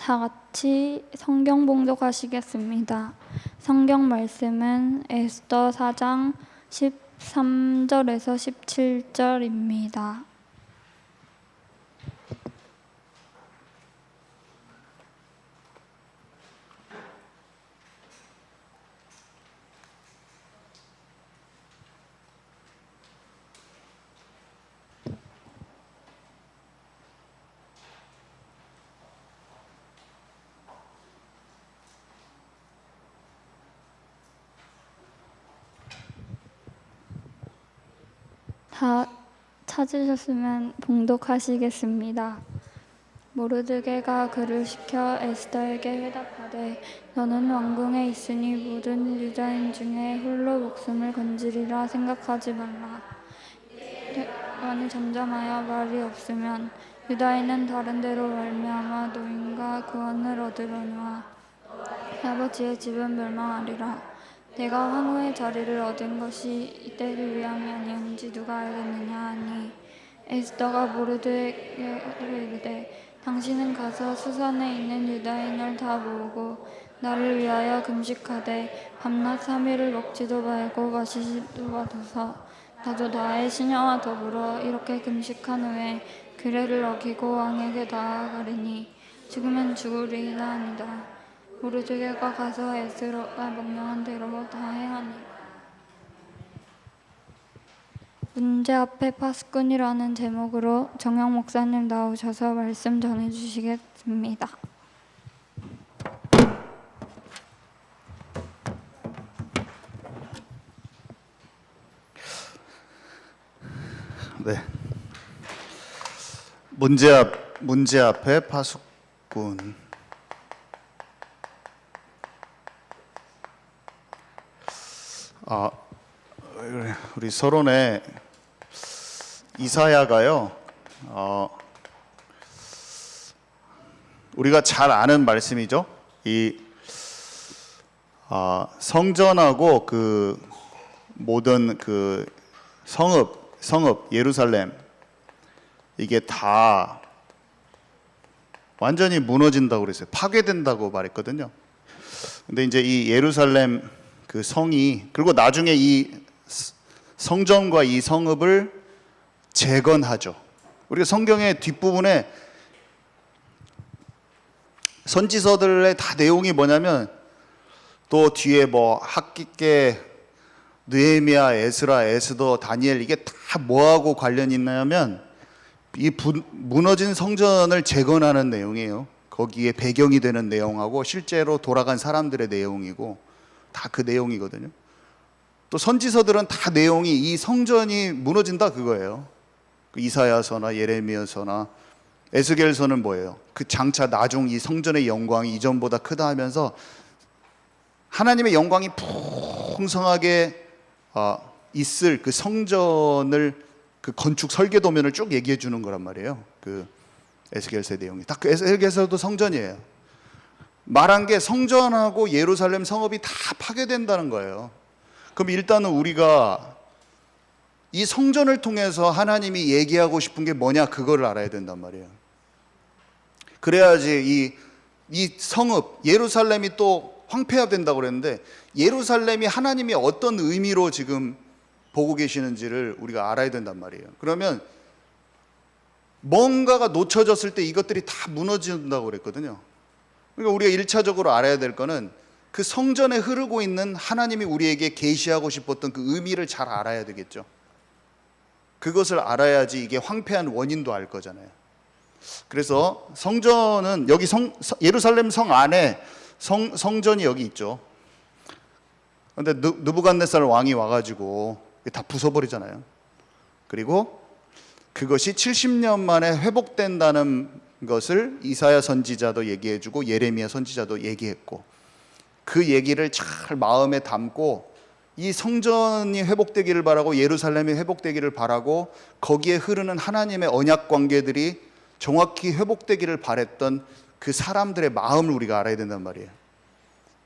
다 같이 성경 봉독하시겠습니다. 성경 말씀은 에스더 4장 13절에서 17절입니다. 다 찾으셨으면 봉독하시겠습니다. 모르드게가 그를 시켜 에스더에게 회답하되 너는 왕궁에 있으니 모든 유다인 중에 홀로 목숨을 건지리라 생각하지 말라. 왕이 잠잠하여 말이 없으면 유다인은 다른 데로 말미암아 노임과 구원을 얻으려니와 아버지의 집은 멸망하리라. 내가 황후의 자리를 얻은 것이 이때를 위함이 아니었는지 누가 알겠느냐 하니 에스더가 모르드게를 이르되 당신은 가서 수산에 있는 유다인을 다 모으고 나를 위하여 금식하되 밤낮 3일을 먹지도 말고 마시지도 마소서. 나도 나의 시녀와 더불어 이렇게 금식한 후에 규례를 어기고 왕에게 나아가리니 죽으면 죽으리이다 아니다. 모르드게가 가서 에스더가 명령한 대로 다 행하니 문제 앞에 파수꾼이라는 제목으로 정영 목사님 나오셔서 말씀 전해주시겠습니다. 네. 문제 앞에 파수꾼. 우리 서론에 이사야가요. 우리가 잘 아는 말씀이죠. 이 성전하고 그 모든 그 성읍 예루살렘 이게 다 완전히 무너진다고 그랬어요. 파괴된다고 말했거든요. 근데 이제 이 예루살렘 그 성이 그리고 나중에 이 성전과 이 성읍을 재건하죠. 우리가 성경의 뒷부분에 선지서들의 다 내용이 뭐냐면 또 뒤에 뭐 학깃계 느헤미야, 에스라, 에스더, 다니엘 이게 다 뭐하고 관련이 있냐면 이 무너진 성전을 재건하는 내용이에요. 거기에 배경이 되는 내용하고 실제로 돌아간 사람들의 내용이고 다 그 내용이거든요. 또 선지서들은 다 내용이 이 성전이 무너진다 그거예요. 그 이사야서나 예레미야서나 에스겔서는 뭐예요? 그 장차 나중 이 성전의 영광이 이전보다 크다 하면서 하나님의 영광이 풍성하게 있을 그 성전을 그 건축 설계도면을 쭉 얘기해 주는 거란 말이에요. 그 에스겔서의 내용이 딱 그 에스겔서도 성전이에요. 말한 게 성전하고 예루살렘 성읍이 다 파괴된다는 거예요. 그럼 일단은 우리가 이 성전을 통해서 하나님이 얘기하고 싶은 게 뭐냐 그거를 알아야 된단 말이에요. 그래야지 이 성읍 예루살렘이 또 황폐화된다고 그랬는데 예루살렘이 하나님이 어떤 의미로 지금 보고 계시는지를 우리가 알아야 된단 말이에요. 그러면 뭔가가 놓쳐졌을 때 이것들이 다 무너진다고 그랬거든요. 그러니까 우리가 1차적으로 알아야 될 거는 그 성전에 흐르고 있는 하나님이 우리에게 계시하고 싶었던 그 의미를 잘 알아야 되겠죠. 그것을 알아야지 이게 황폐한 원인도 알 거잖아요. 그래서 성전은 여기 예루살렘 성 안에 성전이 여기 있죠. 그런데 느부갓네살 왕이 와가지고 다 부숴버리잖아요. 그리고 그것이 70년 만에 회복된다는 것을 이사야 선지자도 얘기해주고 예레미야 선지자도 얘기했고 그 얘기를 잘 마음에 담고 이 성전이 회복되기를 바라고 예루살렘이 회복되기를 바라고 거기에 흐르는 하나님의 언약 관계들이 정확히 회복되기를 바랬던 그 사람들의 마음을 우리가 알아야 된단 말이에요.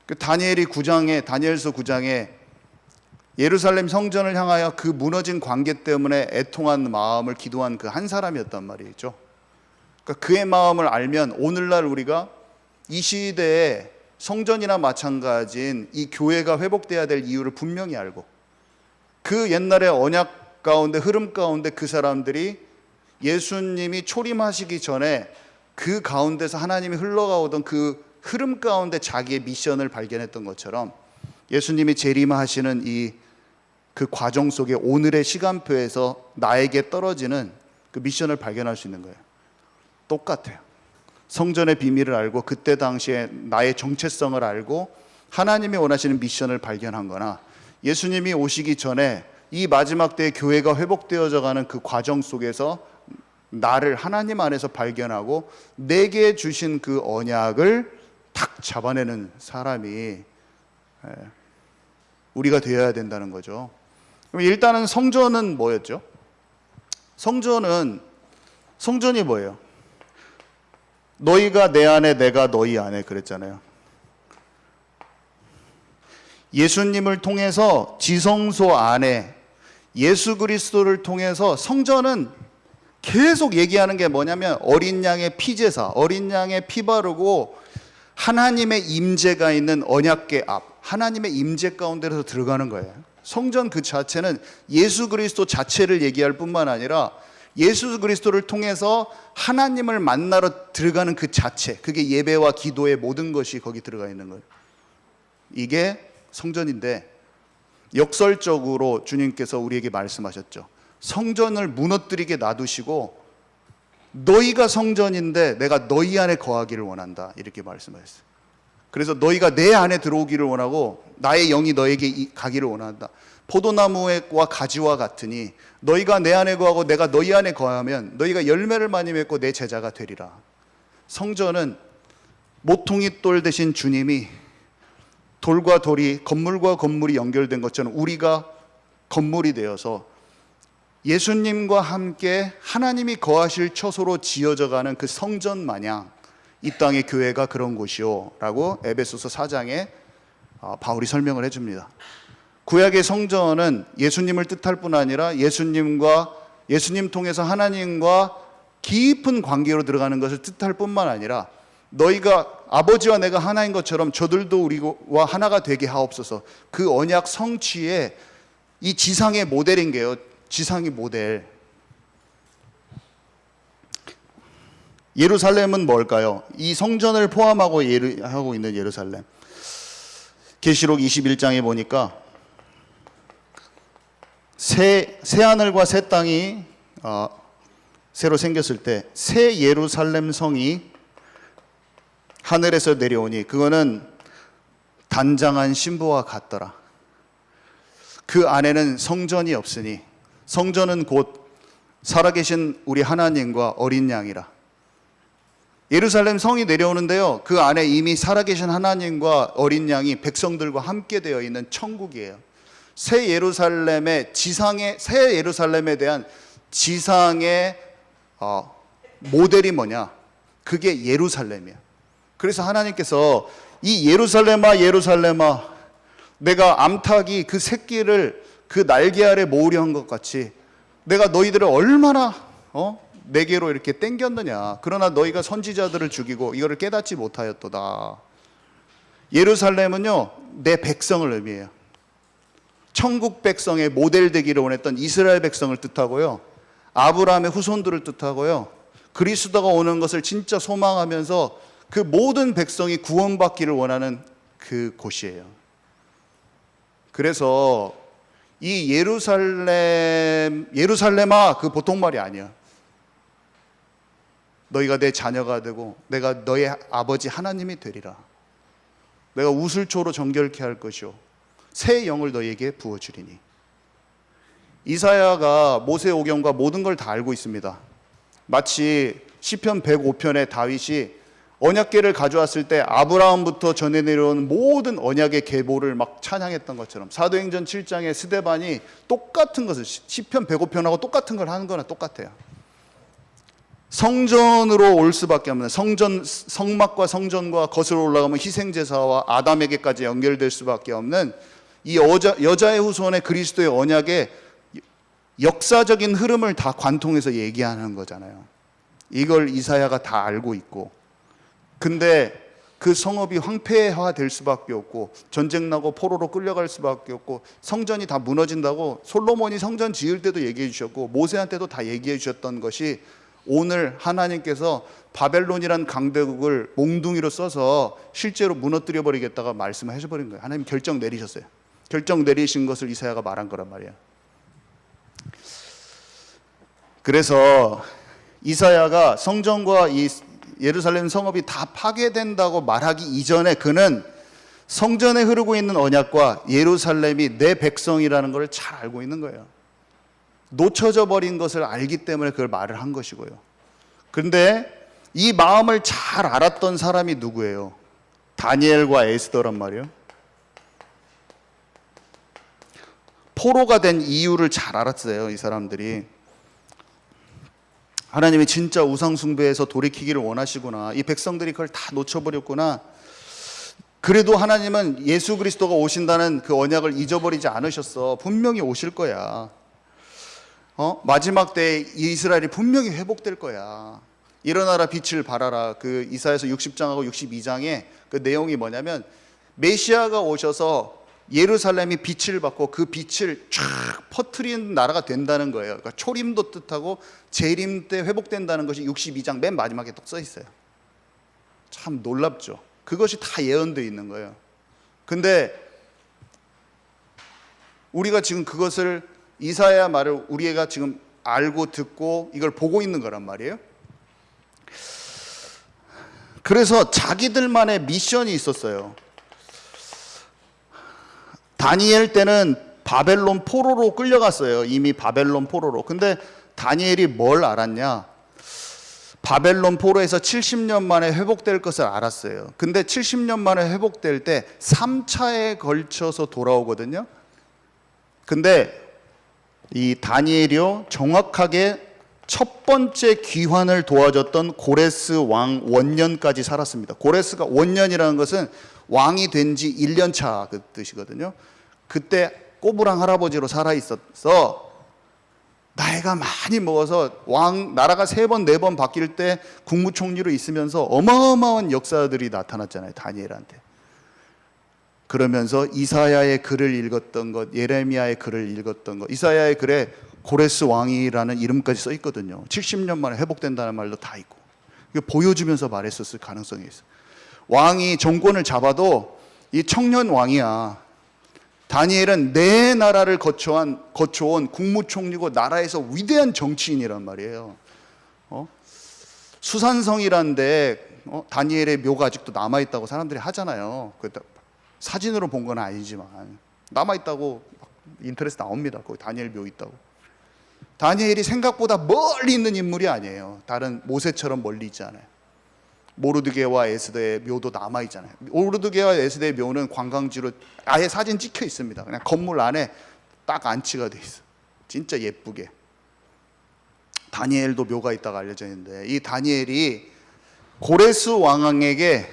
그 다니엘서 9장에 예루살렘 성전을 향하여 그 무너진 관계 때문에 애통한 마음을 기도한 그 한 사람이었단 말이죠. 그러니까 그의 마음을 알면 오늘날 우리가 이 시대에 성전이나 마찬가지인 이 교회가 회복돼야 될 이유를 분명히 알고, 그 옛날의 언약 가운데, 흐름 가운데 그 사람들이 예수님이 초림하시기 전에 그 가운데서 하나님이 흘러가오던 그 흐름 가운데 자기의 미션을 발견했던 것처럼, 예수님이 재림하시는 이 그 과정 속에 오늘의 시간표에서 나에게 떨어지는 그 미션을 발견할 수 있는 거예요. 똑같아요. 성전의 비밀을 알고 그때 당시에 나의 정체성을 알고 하나님이 원하시는 미션을 발견한 거나, 예수님이 오시기 전에 이 마지막 때의 교회가 회복되어져 가는 그 과정 속에서 나를 하나님 안에서 발견하고 내게 주신 그 언약을 탁 잡아내는 사람이 우리가 되어야 된다는 거죠. 그럼 일단은 성전은 뭐였죠? 성전이 뭐예요? 너희가 내 안에 내가 너희 안에 그랬잖아요. 예수님을 통해서 지성소 안에 예수 그리스도를 통해서, 성전은 계속 얘기하는 게 뭐냐면 어린 양의 피제사, 어린 양의 피 바르고 하나님의 임재가 있는 언약궤 앞, 하나님의 임재 가운데서 들어가는 거예요. 성전 그 자체는 예수 그리스도 자체를 얘기할 뿐만 아니라 예수 그리스도를 통해서 하나님을 만나러 들어가는 그 자체, 그게 예배와 기도의 모든 것이 거기 들어가 있는 거예요. 이게 성전인데, 역설적으로 주님께서 우리에게 말씀하셨죠. 성전을 무너뜨리게 놔두시고 너희가 성전인데 내가 너희 안에 거하기를 원한다, 이렇게 말씀하셨어요. 그래서 너희가 내 안에 들어오기를 원하고 나의 영이 너에게 가기를 원한다. 포도나무와 가지와 같으니 너희가 내 안에 거하고 내가 너희 안에 거하면 너희가 열매를 많이 맺고 내 제자가 되리라. 성전은 모퉁이 돌 대신 주님이, 돌과 돌이, 건물과 건물이 연결된 것처럼 우리가 건물이 되어서 예수님과 함께 하나님이 거하실 처소로 지어져 가는 그 성전 마냥 이 땅의 교회가 그런 곳이요 라고 에베소서 4장에 바울이 설명을 해줍니다. 구약의 성전은 예수님을 뜻할 뿐 아니라 예수님 통해서 하나님과 깊은 관계로 들어가는 것을 뜻할 뿐만 아니라, 너희가 아버지와 내가 하나인 것처럼 저들도 우리와 하나가 되게 하옵소서, 그 언약 성취의 이 지상의 모델인 게요. 지상의 모델. 예루살렘은 뭘까요? 이 성전을 포함하고 하고 있는 예루살렘. 계시록 21장에 보니까 새 하늘과 새 땅이 새로 생겼을 때 새 예루살렘 성이 하늘에서 내려오니 그거는 단장한 신부와 같더라. 그 안에는 성전이 없으니, 성전은 곧 살아계신 우리 하나님과 어린 양이라. 예루살렘 성이 내려오는데요, 그 안에 이미 살아계신 하나님과 어린 양이 백성들과 함께 되어 있는 천국이에요. 새 예루살렘에 대한 지상의 모델이 뭐냐? 그게 예루살렘이야. 그래서 하나님께서 이 예루살렘아 예루살렘아, 내가 암탉이 그 새끼를 그 날개 아래 모으려 한 것 같이 내가 너희들을 얼마나 내게로 이렇게 땡겼느냐. 그러나 너희가 선지자들을 죽이고 이거를 깨닫지 못하였도다. 예루살렘은요, 내 백성을 의미해요. 천국 백성의 모델 되기를 원했던 이스라엘 백성을 뜻하고요, 아브라함의 후손들을 뜻하고요, 그리스도가 오는 것을 진짜 소망하면서 그 모든 백성이 구원받기를 원하는 그 곳이에요. 그래서 이 예루살렘아, 그 보통 말이 아니야. 너희가 내 자녀가 되고 내가 너의 아버지 하나님이 되리라. 내가 우슬초로 정결케 할 것이요 새 영을 너희에게 부어주리니. 이사야가 모세오경과 모든 걸 다 알고 있습니다. 마치 시편 105편에 다윗이 언약궤를 가져왔을 때 아브라함부터 전해 내려온 모든 언약의 계보를 막 찬양했던 것처럼, 사도행전 7장의 스데반이 똑같은 것을, 시편 105편하고 똑같은 걸 하는 거나 똑같아요. 성전으로 올 수밖에 없는, 성막과 성전과 거슬러 올라가면 희생제사와 아담에게까지 연결될 수밖에 없는 이 여자의 후손의 그리스도의 언약의 역사적인 흐름을 다 관통해서 얘기하는 거잖아요. 이걸 이사야가 다 알고 있고, 근데 그 성읍이 황폐화될 수밖에 없고 전쟁 나고 포로로 끌려갈 수밖에 없고 성전이 다 무너진다고 솔로몬이 성전 지을 때도 얘기해 주셨고 모세한테도 다 얘기해 주셨던 것이 오늘 하나님께서 바벨론이란 강대국을 몽둥이로 써서 실제로 무너뜨려 버리겠다가 말씀을 해버린 거예요. 하나님 결정 내리셨어요. 결정 내리신 것을 이사야가 말한 거란 말이에요. 그래서 이사야가 성전과 이 예루살렘 성읍이 다 파괴된다고 말하기 이전에 그는 성전에 흐르고 있는 언약과 예루살렘이 내 백성이라는 걸 잘 알고 있는 거예요. 놓쳐져 버린 것을 알기 때문에 그걸 말을 한 것이고요. 그런데 이 마음을 잘 알았던 사람이 누구예요? 다니엘과 에스더란 말이에요. 포로가 된 이유를 잘 알았어요, 이 사람들이. 하나님이 진짜 우상 숭배에서 돌이키기를 원하시구나. 이 백성들이 그걸 다 놓쳐버렸구나. 그래도 하나님은 예수 그리스도가 오신다는 그 언약을 잊어버리지 않으셨어. 분명히 오실 거야. 마지막 때에 이스라엘이 분명히 회복될 거야. 일어나라 빛을 발하라. 그 이사야서 60장하고 62장에 그 내용이 뭐냐면 메시아가 오셔서 예루살렘이 빛을 받고 그 빛을 쫙 퍼뜨리는 나라가 된다는 거예요. 그러니까 초림도 뜻하고 재림 때 회복된다는 것이 62장 맨 마지막에 또 써 있어요. 참 놀랍죠. 그것이 다 예언되어 있는 거예요. 근데 우리가 지금 그것을 이사야 말을 우리가 지금 알고 듣고 이걸 보고 있는 거란 말이에요. 그래서 자기들만의 미션이 있었어요. 다니엘 때는 바벨론 포로로 끌려갔어요. 이미 바벨론 포로로. 근데 다니엘이 뭘 알았냐? 바벨론 포로에서 70년 만에 회복될 것을 알았어요. 근데 70년 만에 회복될 때 3차에 걸쳐서 돌아오거든요. 근데 이 다니엘이요, 정확하게 첫 번째 귀환을 도와줬던 고레스 왕 원년까지 살았습니다. 고레스가 원년이라는 것은 왕이 된 지 1년 차 그 뜻이거든요. 그때 꼬부랑 할아버지로 살아 있었어. 나이가 많이 먹어서 나라가 3번, 4번 바뀔 때 국무총리로 있으면서 어마어마한 역사들이 나타났잖아요, 다니엘한테. 그러면서 이사야의 글을 읽었던 것, 예레미야의 글을 읽었던 것, 이사야의 글에 고레스 왕이라는 이름까지 써 있거든요. 70년 만에 회복된다는 말도 다 있고. 이거 보여주면서 말했었을 가능성이 있어요. 왕이 정권을 잡아도 이 청년 왕이야. 다니엘은 내 나라를 거쳐온 국무총리고 나라에서 위대한 정치인이란 말이에요. 수산성이란데 다니엘의 묘가 아직도 남아있다고 사람들이 하잖아요. 사진으로 본 건 아니지만 남아있다고 인터넷에 나옵니다. 거기 다니엘 묘 있다고. 다니엘이 생각보다 멀리 있는 인물이 아니에요. 다른 모세처럼 멀리 있지 않아요. 모르드게와 에스더의 묘도 남아있잖아요. 모르드게와 에스더의 묘는 관광지로 아예 사진 찍혀 있습니다. 그냥 건물 안에 딱 안치가 돼 있어. 진짜 예쁘게. 다니엘도 묘가 있다고 알려져 있는데 이 다니엘이 고레스 왕에게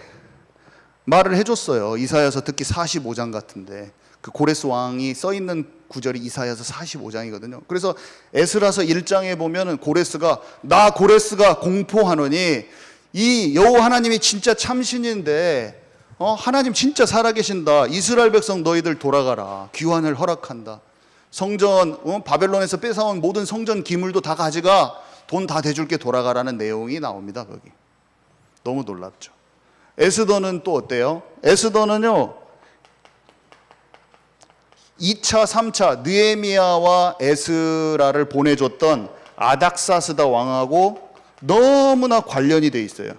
말을 해줬어요. 이사야서 특히 45장 같은데 그 고레스 왕이 써 있는 구절이 이사야서 45장이거든요. 그래서 에스라서 1장에 보면은 나 고레스가 공포하노니 이 여호와 하나님이 진짜 참신인데 하나님 진짜 살아계신다. 이스라엘 백성 너희들 돌아가라. 귀환을 허락한다. 성전 바벨론에서 뺏어온 모든 성전 기물도 다 가져가. 돈 다 대줄게 돌아가라는 내용이 나옵니다. 거기. 너무 놀랍죠. 에스더는 또 어때요? 에스더는요 2차 3차 느헤미야와 에스라를 보내줬던 아닥사스다 왕하고 너무나 관련이 돼 있어요.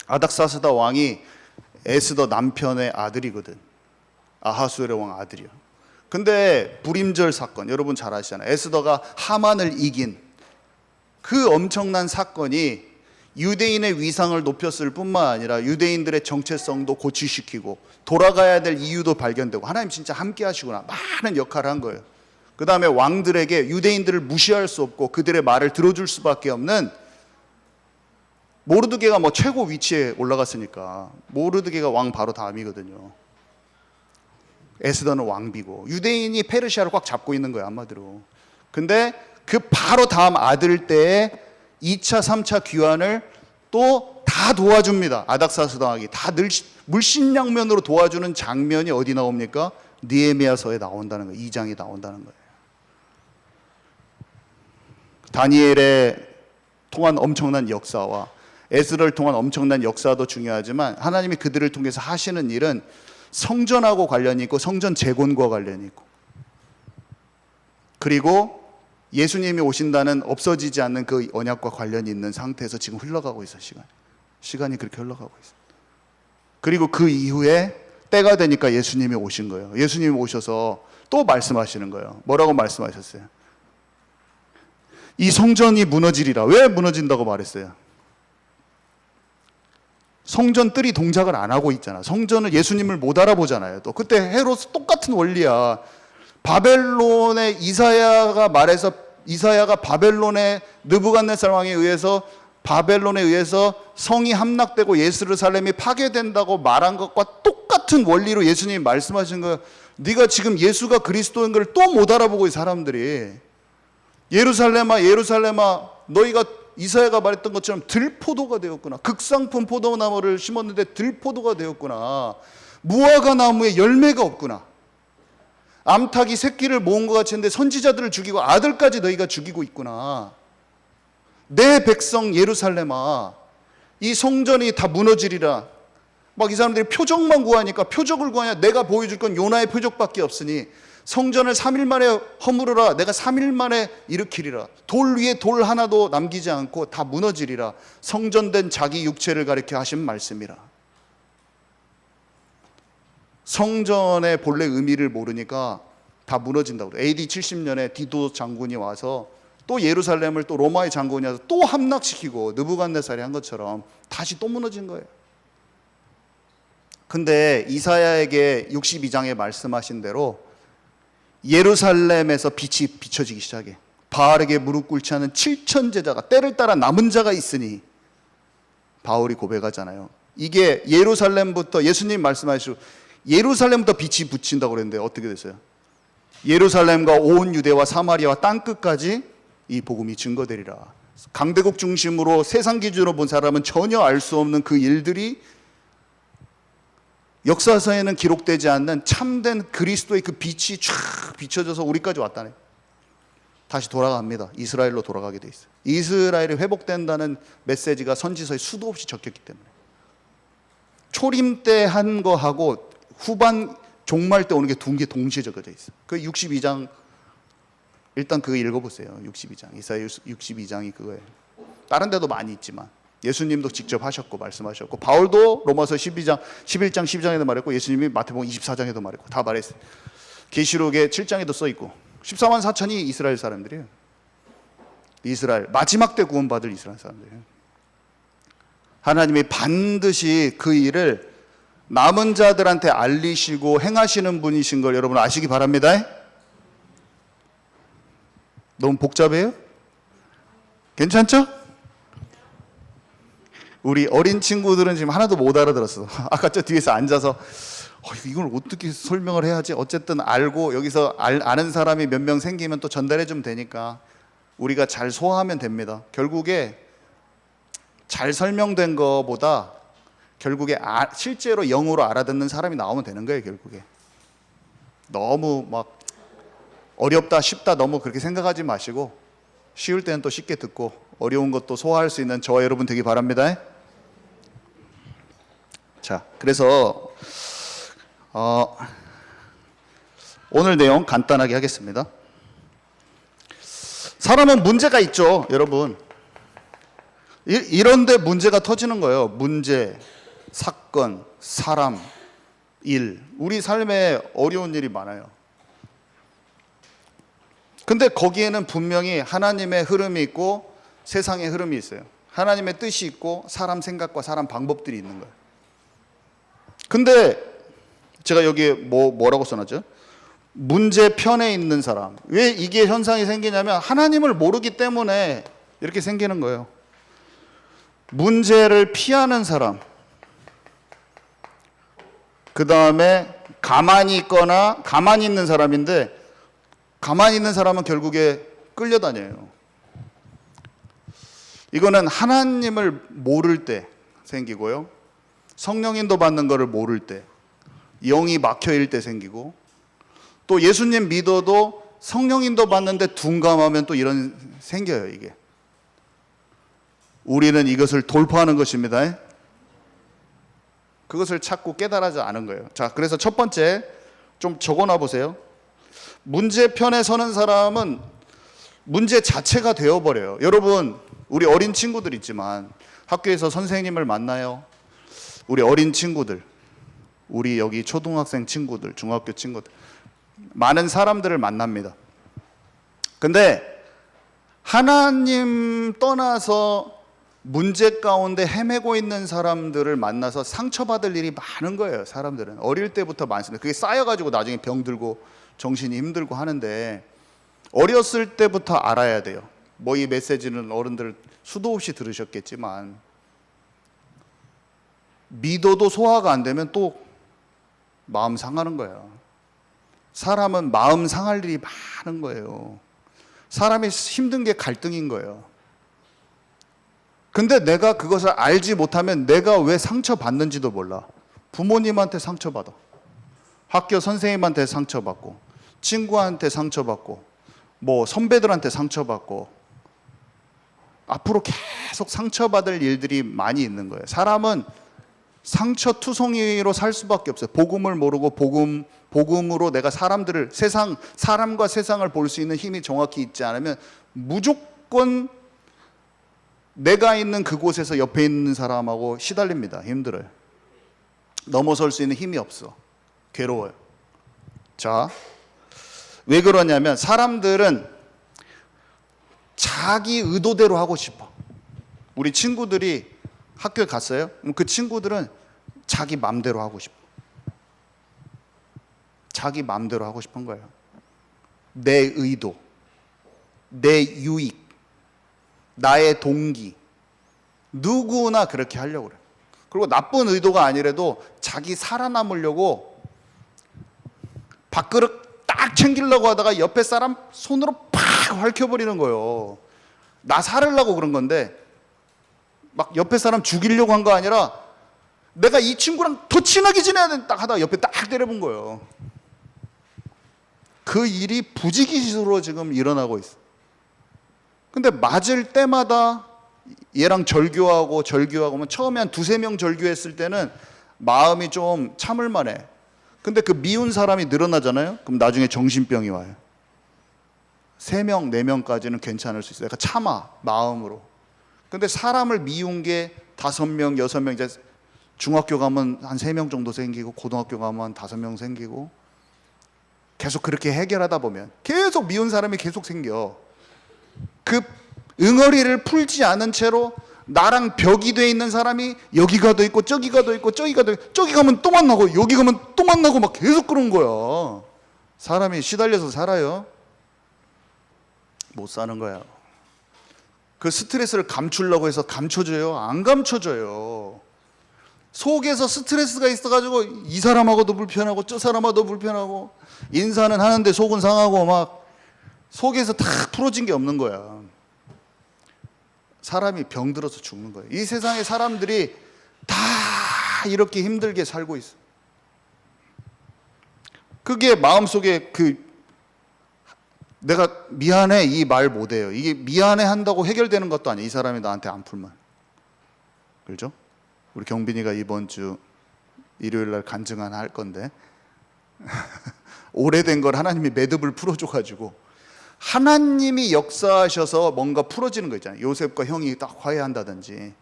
아닥사스다 왕이 에스더 남편의 아들이거든. 아하수에르 왕 아들이요. 근데 불임절 사건 여러분 잘 아시잖아요. 에스더가 하만을 이긴 그 엄청난 사건이 유대인의 위상을 높였을 뿐만 아니라 유대인들의 정체성도 고취시키고 돌아가야 될 이유도 발견되고 하나님 진짜 함께 하시구나 많은 역할을 한 거예요. 그 다음에 왕들에게 유대인들을 무시할 수 없고 그들의 말을 들어줄 수밖에 없는 모르드게가 최고 위치에 올라갔으니까 모르드게가 왕 바로 다음이거든요. 에스더는 왕비고 유대인이 페르시아를 꽉 잡고 있는 거예요 한마디로. 근데 그 바로 다음 아들 때에 2차 3차 귀환을 또 다 도와줍니다. 아닥사스당하기 다 늘 물심양면으로 도와주는 장면이 어디 나옵니까? 느헤미야서에 나온다는 거예요. 2장이 나온다는 거예요. 다니엘에 통한 엄청난 역사와 에스라를 통한 엄청난 역사도 중요하지만 하나님이 그들을 통해서 하시는 일은 성전하고 관련이 있고 성전 재건과 관련이 있고, 그리고 예수님이 오신다는 없어지지 않는 그 언약과 관련이 있는 상태에서 지금 흘러가고 있어요. 시간이 그렇게 흘러가고 있어요. 그리고 그 이후에 때가 되니까 예수님이 오신 거예요. 예수님이 오셔서 또 말씀하시는 거예요. 뭐라고 말씀하셨어요? 이 성전이 무너지리라. 왜 무너진다고 말했어요? 성전들이 동작을 안 하고 있잖아. 성전을 예수님을 못 알아보잖아요. 또 그때 헤롯 똑같은 원리야. 바벨론의 이사야가 바벨론의 느부갓네살 왕에 의해서 바벨론에 의해서 성이 함락되고 예루살렘이 파괴된다고 말한 것과 똑같은 원리로 예수님이 말씀하신 거예요. 네가 지금 예수가 그리스도인 걸 또 못 알아보고 이 사람들이. 예루살렘아 예루살렘아 너희가 이사야가 말했던 것처럼 들포도가 되었구나. 극상품 포도나무를 심었는데 들포도가 되었구나. 무화과 나무에 열매가 없구나. 암탉이 새끼를 모은 것 같이 했는데 선지자들을 죽이고 아들까지 너희가 죽이고 있구나. 내 백성 예루살렘아 이 성전이 다 무너지리라. 막 이 사람들이 표적만 구하니까 표적을 구하냐. 내가 보여줄 건 요나의 표적밖에 없으니 성전을 3일 만에 허물으라. 내가 3일 만에 일으키리라. 돌 위에 돌 하나도 남기지 않고 다 무너지리라. 성전된 자기 육체를 가리켜 하신 말씀이라. 성전의 본래 의미를 모르니까 다 무너진다고 그래요. AD 70년에 디도 장군이 와서 또 예루살렘을 또 로마의 장군이 와서 또 함락시키고 느부갓네살이 한 것처럼 다시 또 무너진 거예요. 근데 이사야에게 62장에 말씀하신 대로 예루살렘에서 빛이 비춰지기 시작해. 바알에게 무릎 꿇지 않은 7천 제자가 때를 따라 남은 자가 있으니 바울이 고백하잖아요. 이게 예루살렘부터 예수님 말씀하시고 예루살렘부터 빛이 붙인다고 그랬는데 어떻게 됐어요? 예루살렘과 온 유대와 사마리아와 땅끝까지 이 복음이 증거되리라. 강대국 중심으로 세상 기준으로 본 사람은 전혀 알 수 없는 그 일들이 역사서에는 기록되지 않는 참된 그리스도의 그 빛이 쫙 비춰져서 우리까지 왔다네. 다시 돌아갑니다. 이스라엘로 돌아가게 돼 있어요. 이스라엘이 회복된다는 메시지가 선지서에 수도 없이 적혔기 때문에. 초림 때 한 거하고 후반 종말 때 오는 게 두 개 동시에 적혀져 있어요. 그 62장 일단 그거 읽어보세요. 62장 이사야 62장이 그거예요. 다른 데도 많이 있지만 예수님도 직접 하셨고 말씀하셨고 바울도 로마서 11장 12장에도 말했고 예수님이 마태복음 24장에도 말했고 다 말했어요. 계시록의 7장에도 써 있고 14만 4천이 이스라엘 사람들이에요. 이스라엘 마지막 때 구원받을 이스라엘 사람들이에요. 하나님이 반드시 그 일을 남은 자들한테 알리시고 행하시는 분이신 걸 여러분 아시기 바랍니다. 너무 복잡해요? 괜찮죠? 우리 어린 친구들은 지금 하나도 못 알아들었어. 아까 저 뒤에서 앉아서 이걸 어떻게 설명을 해야지? 어쨌든 알고 여기서 아는 사람이 몇 명 생기면 또 전달해 주면 되니까 우리가 잘 소화하면 됩니다. 결국에 잘 설명된 거보다 결국에 실제로 영어로 알아듣는 사람이 나오면 되는 거예요. 결국에 너무 막 어렵다 쉽다 너무 그렇게 생각하지 마시고 쉬울 때는 또 쉽게 듣고 어려운 것도 소화할 수 있는 저와 여러분 되기 바랍니다. 자, 그래서 오늘 내용 간단하게 하겠습니다. 사람은 문제가 있죠, 여러분. 이런데 문제가 터지는 거예요. 문제, 사건, 사람, 일. 우리 삶에 어려운 일이 많아요. 근데 거기에는 분명히 하나님의 흐름이 있고 세상의 흐름이 있어요. 하나님의 뜻이 있고 사람 생각과 사람 방법들이 있는 거예요. 근데 제가 여기에 뭐라고 써놨죠? 문제편에 있는 사람. 왜 이게 현상이 생기냐면 하나님을 모르기 때문에 이렇게 생기는 거예요. 문제를 피하는 사람. 그 다음에 가만히 있거나 가만히 있는 사람인데 가만히 있는 사람은 결국에 끌려다녀요. 이거는 하나님을 모를 때 생기고요. 성령 인도 받는 것을 모를 때, 영이 막혀일 때 생기고, 또 예수님 믿어도 성령 인도 받는데 둔감하면 또 이런 생겨요. 이게 우리는 이것을 돌파하는 것입니다. 그것을 찾고 깨달아지 않은 거예요. 자, 그래서 첫 번째 좀 적어놔 보세요. 문제편에 서는 사람은 문제 자체가 되어버려요. 여러분, 우리 어린 친구들 있지만 학교에서 선생님을 만나요. 우리 어린 친구들, 우리 여기 초등학생 친구들, 중학교 친구들, 많은 사람들을 만납니다. 근데 하나님 떠나서 문제 가운데 헤매고 있는 사람들을 만나서 상처받을 일이 많은 거예요. 사람들은 어릴 때부터 많습니다. 그게 쌓여가지고 나중에 병들고 정신이 힘들고 하는데, 어렸을 때부터 알아야 돼요. 뭐 이 메시지는 어른들 수도 없이 들으셨겠지만, 믿어도 소화가 안 되면 또 마음 상하는 거예요. 사람은 마음 상할 일이 많은 거예요. 사람이 힘든 게 갈등인 거예요. 근데 내가 그것을 알지 못하면 내가 왜 상처받는지도 몰라. 부모님한테 상처받아, 학교 선생님한테 상처받고, 친구한테 상처받고, 뭐 선배들한테 상처받고, 앞으로 계속 상처받을 일들이 많이 있는 거예요. 사람은 상처투성이로 살 수밖에 없어요. 복음을 모르고 복음으로 내가 사람과 세상을 볼 수 있는 힘이 정확히 있지 않으면 무조건 내가 있는 그곳에서 옆에 있는 사람하고 시달립니다. 힘들어요. 넘어설 수 있는 힘이 없어. 괴로워요. 자, 왜 그러냐면 사람들은 자기 의도대로 하고 싶어. 우리 친구들이 학교에 갔어요? 그럼 그 친구들은 자기 맘대로 하고 싶어. 자기 맘대로 하고 싶은 거예요. 내 의도, 내 유익, 나의 동기, 누구나 그렇게 하려고 그래요. 그리고 나쁜 의도가 아니라도 자기 살아남으려고 밥그릇 딱 챙기려고 하다가 옆에 사람 손으로 팍 핥혀버리는 거예요. 나 살으려고 그런 건데 막 옆에 사람 죽이려고 한 거 아니라 내가 이 친구랑 더 친하게 지내야 된다 하다가 옆에 딱 때려본 거예요. 그 일이 부지기수로 지금 일어나고 있어. 근데 맞을 때마다 얘랑 절교하고 하면 처음에 한 두세 명 절교했을 때는 마음이 좀 참을 만해. 근데 그 미운 사람이 늘어나잖아요. 그럼 나중에 정신병이 와요. 3명, 4명까지는 괜찮을 수 있어요. 그러니까 참아, 마음으로. 근데 사람을 미운 게 5명, 6명, 이제 중학교 가면 한 3명 정도 생기고, 고등학교 가면 한 5명 생기고, 계속 그렇게 해결하다 보면 계속 미운 사람이 계속 생겨. 그 응어리를 풀지 않은 채로 나랑 벽이 돼 있는 사람이 여기가 더 있고 저기가 더 있고 저기가 더 있고, 저기 가면 또 만나고 여기 가면 또 만나고 막 계속 그런 거야. 사람이 시달려서 살아요? 못 사는 거야. 그 스트레스를 감추려고 해서 감춰줘요? 안 감춰줘요. 속에서 스트레스가 있어가지고 이 사람하고도 불편하고 저 사람하고도 불편하고, 인사는 하는데 속은 상하고 막 속에서 다 풀어진 게 없는 거야. 사람이 병들어서 죽는 거예요. 이 세상의 사람들이 다 이렇게 힘들게 살고 있어. 그게 마음속에 내가 미안해 이 말 못해요. 이게 미안해 한다고 해결되는 것도 아니에요. 이 사람이 나한테 안 풀면. 그렇죠? 우리 경빈이가 이번 주 일요일 날 간증한 할 건데 오래된 걸 하나님이 매듭을 풀어줘가지고 하나님이 역사하셔서 뭔가 풀어지는 거 있잖아요. 요셉과 형이 딱 화해한다든지.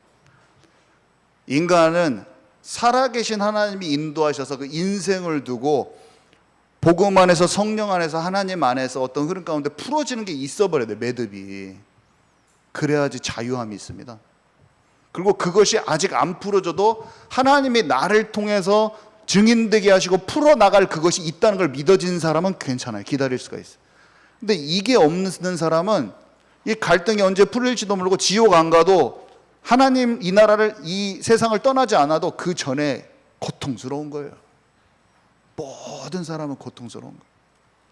인간은 살아계신 하나님이 인도하셔서 그 인생을 두고 복음 안에서, 성령 안에서, 하나님 안에서 어떤 흐름 가운데 풀어지는 게 있어버려야 돼요. 매듭이. 그래야지 자유함이 있습니다. 그리고 그것이 아직 안 풀어져도 하나님이 나를 통해서 증인되게 하시고 풀어나갈 그것이 있다는 걸 믿어진 사람은 괜찮아요. 기다릴 수가 있어요. 근데 이게 없는 사람은 이 갈등이 언제 풀릴지도 모르고 지옥 안 가도, 하나님 이 나라를, 이 세상을 떠나지 않아도 그 전에 고통스러운 거예요. 모든 사람은 고통스러운 거예요.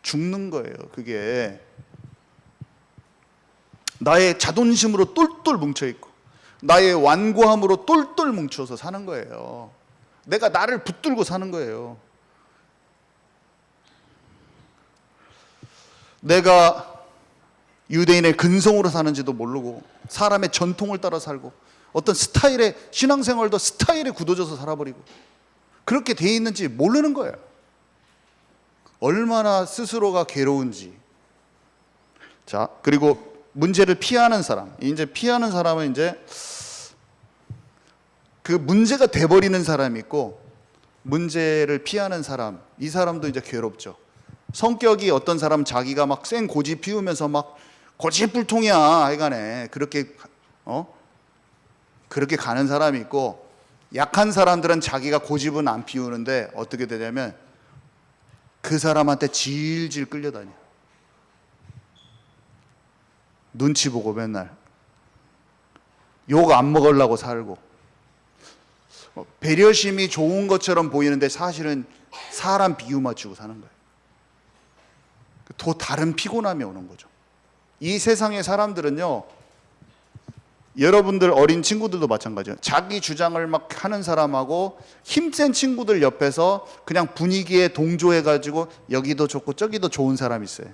죽는 거예요. 그게. 나의 자존심으로 똘똘 뭉쳐있고 나의 완고함으로 똘똘 뭉쳐서 사는 거예요. 내가 나를 붙들고 사는 거예요. 내가 유대인의 근성으로 사는지도 모르고 사람의 전통을 따라 살고 어떤 스타일의 신앙생활도 스타일에 굳어져서 살아버리고 그렇게 돼 있는지 모르는 거예요. 얼마나 스스로가 괴로운지. 자, 그리고 문제를 피하는 사람. 이제 피하는 사람은 이제 그 문제가 돼버리는 사람이 있고 문제를 피하는 사람. 이 사람도 이제 괴롭죠. 성격이 어떤 사람 자기가 막 쌩 고집 피우면서 막 고집불통이야 하여간에 그렇게 그렇게 가는 사람이 있고 약한 사람들은 자기가 고집은 안 피우는데 어떻게 되냐면 그 사람한테 질질 끌려다녀. 눈치 보고 맨날 욕 안 먹으려고 살고 배려심이 좋은 것처럼 보이는데 사실은 사람 비유 맞추고 사는 거예요. 또 다른 피곤함이 오는 거죠. 이 세상의 사람들은요, 여러분들 어린 친구들도 마찬가지예요. 자기 주장을 막 하는 사람하고 힘센 친구들 옆에서 그냥 분위기에 동조해가지고 여기도 좋고 저기도 좋은 사람이 있어요.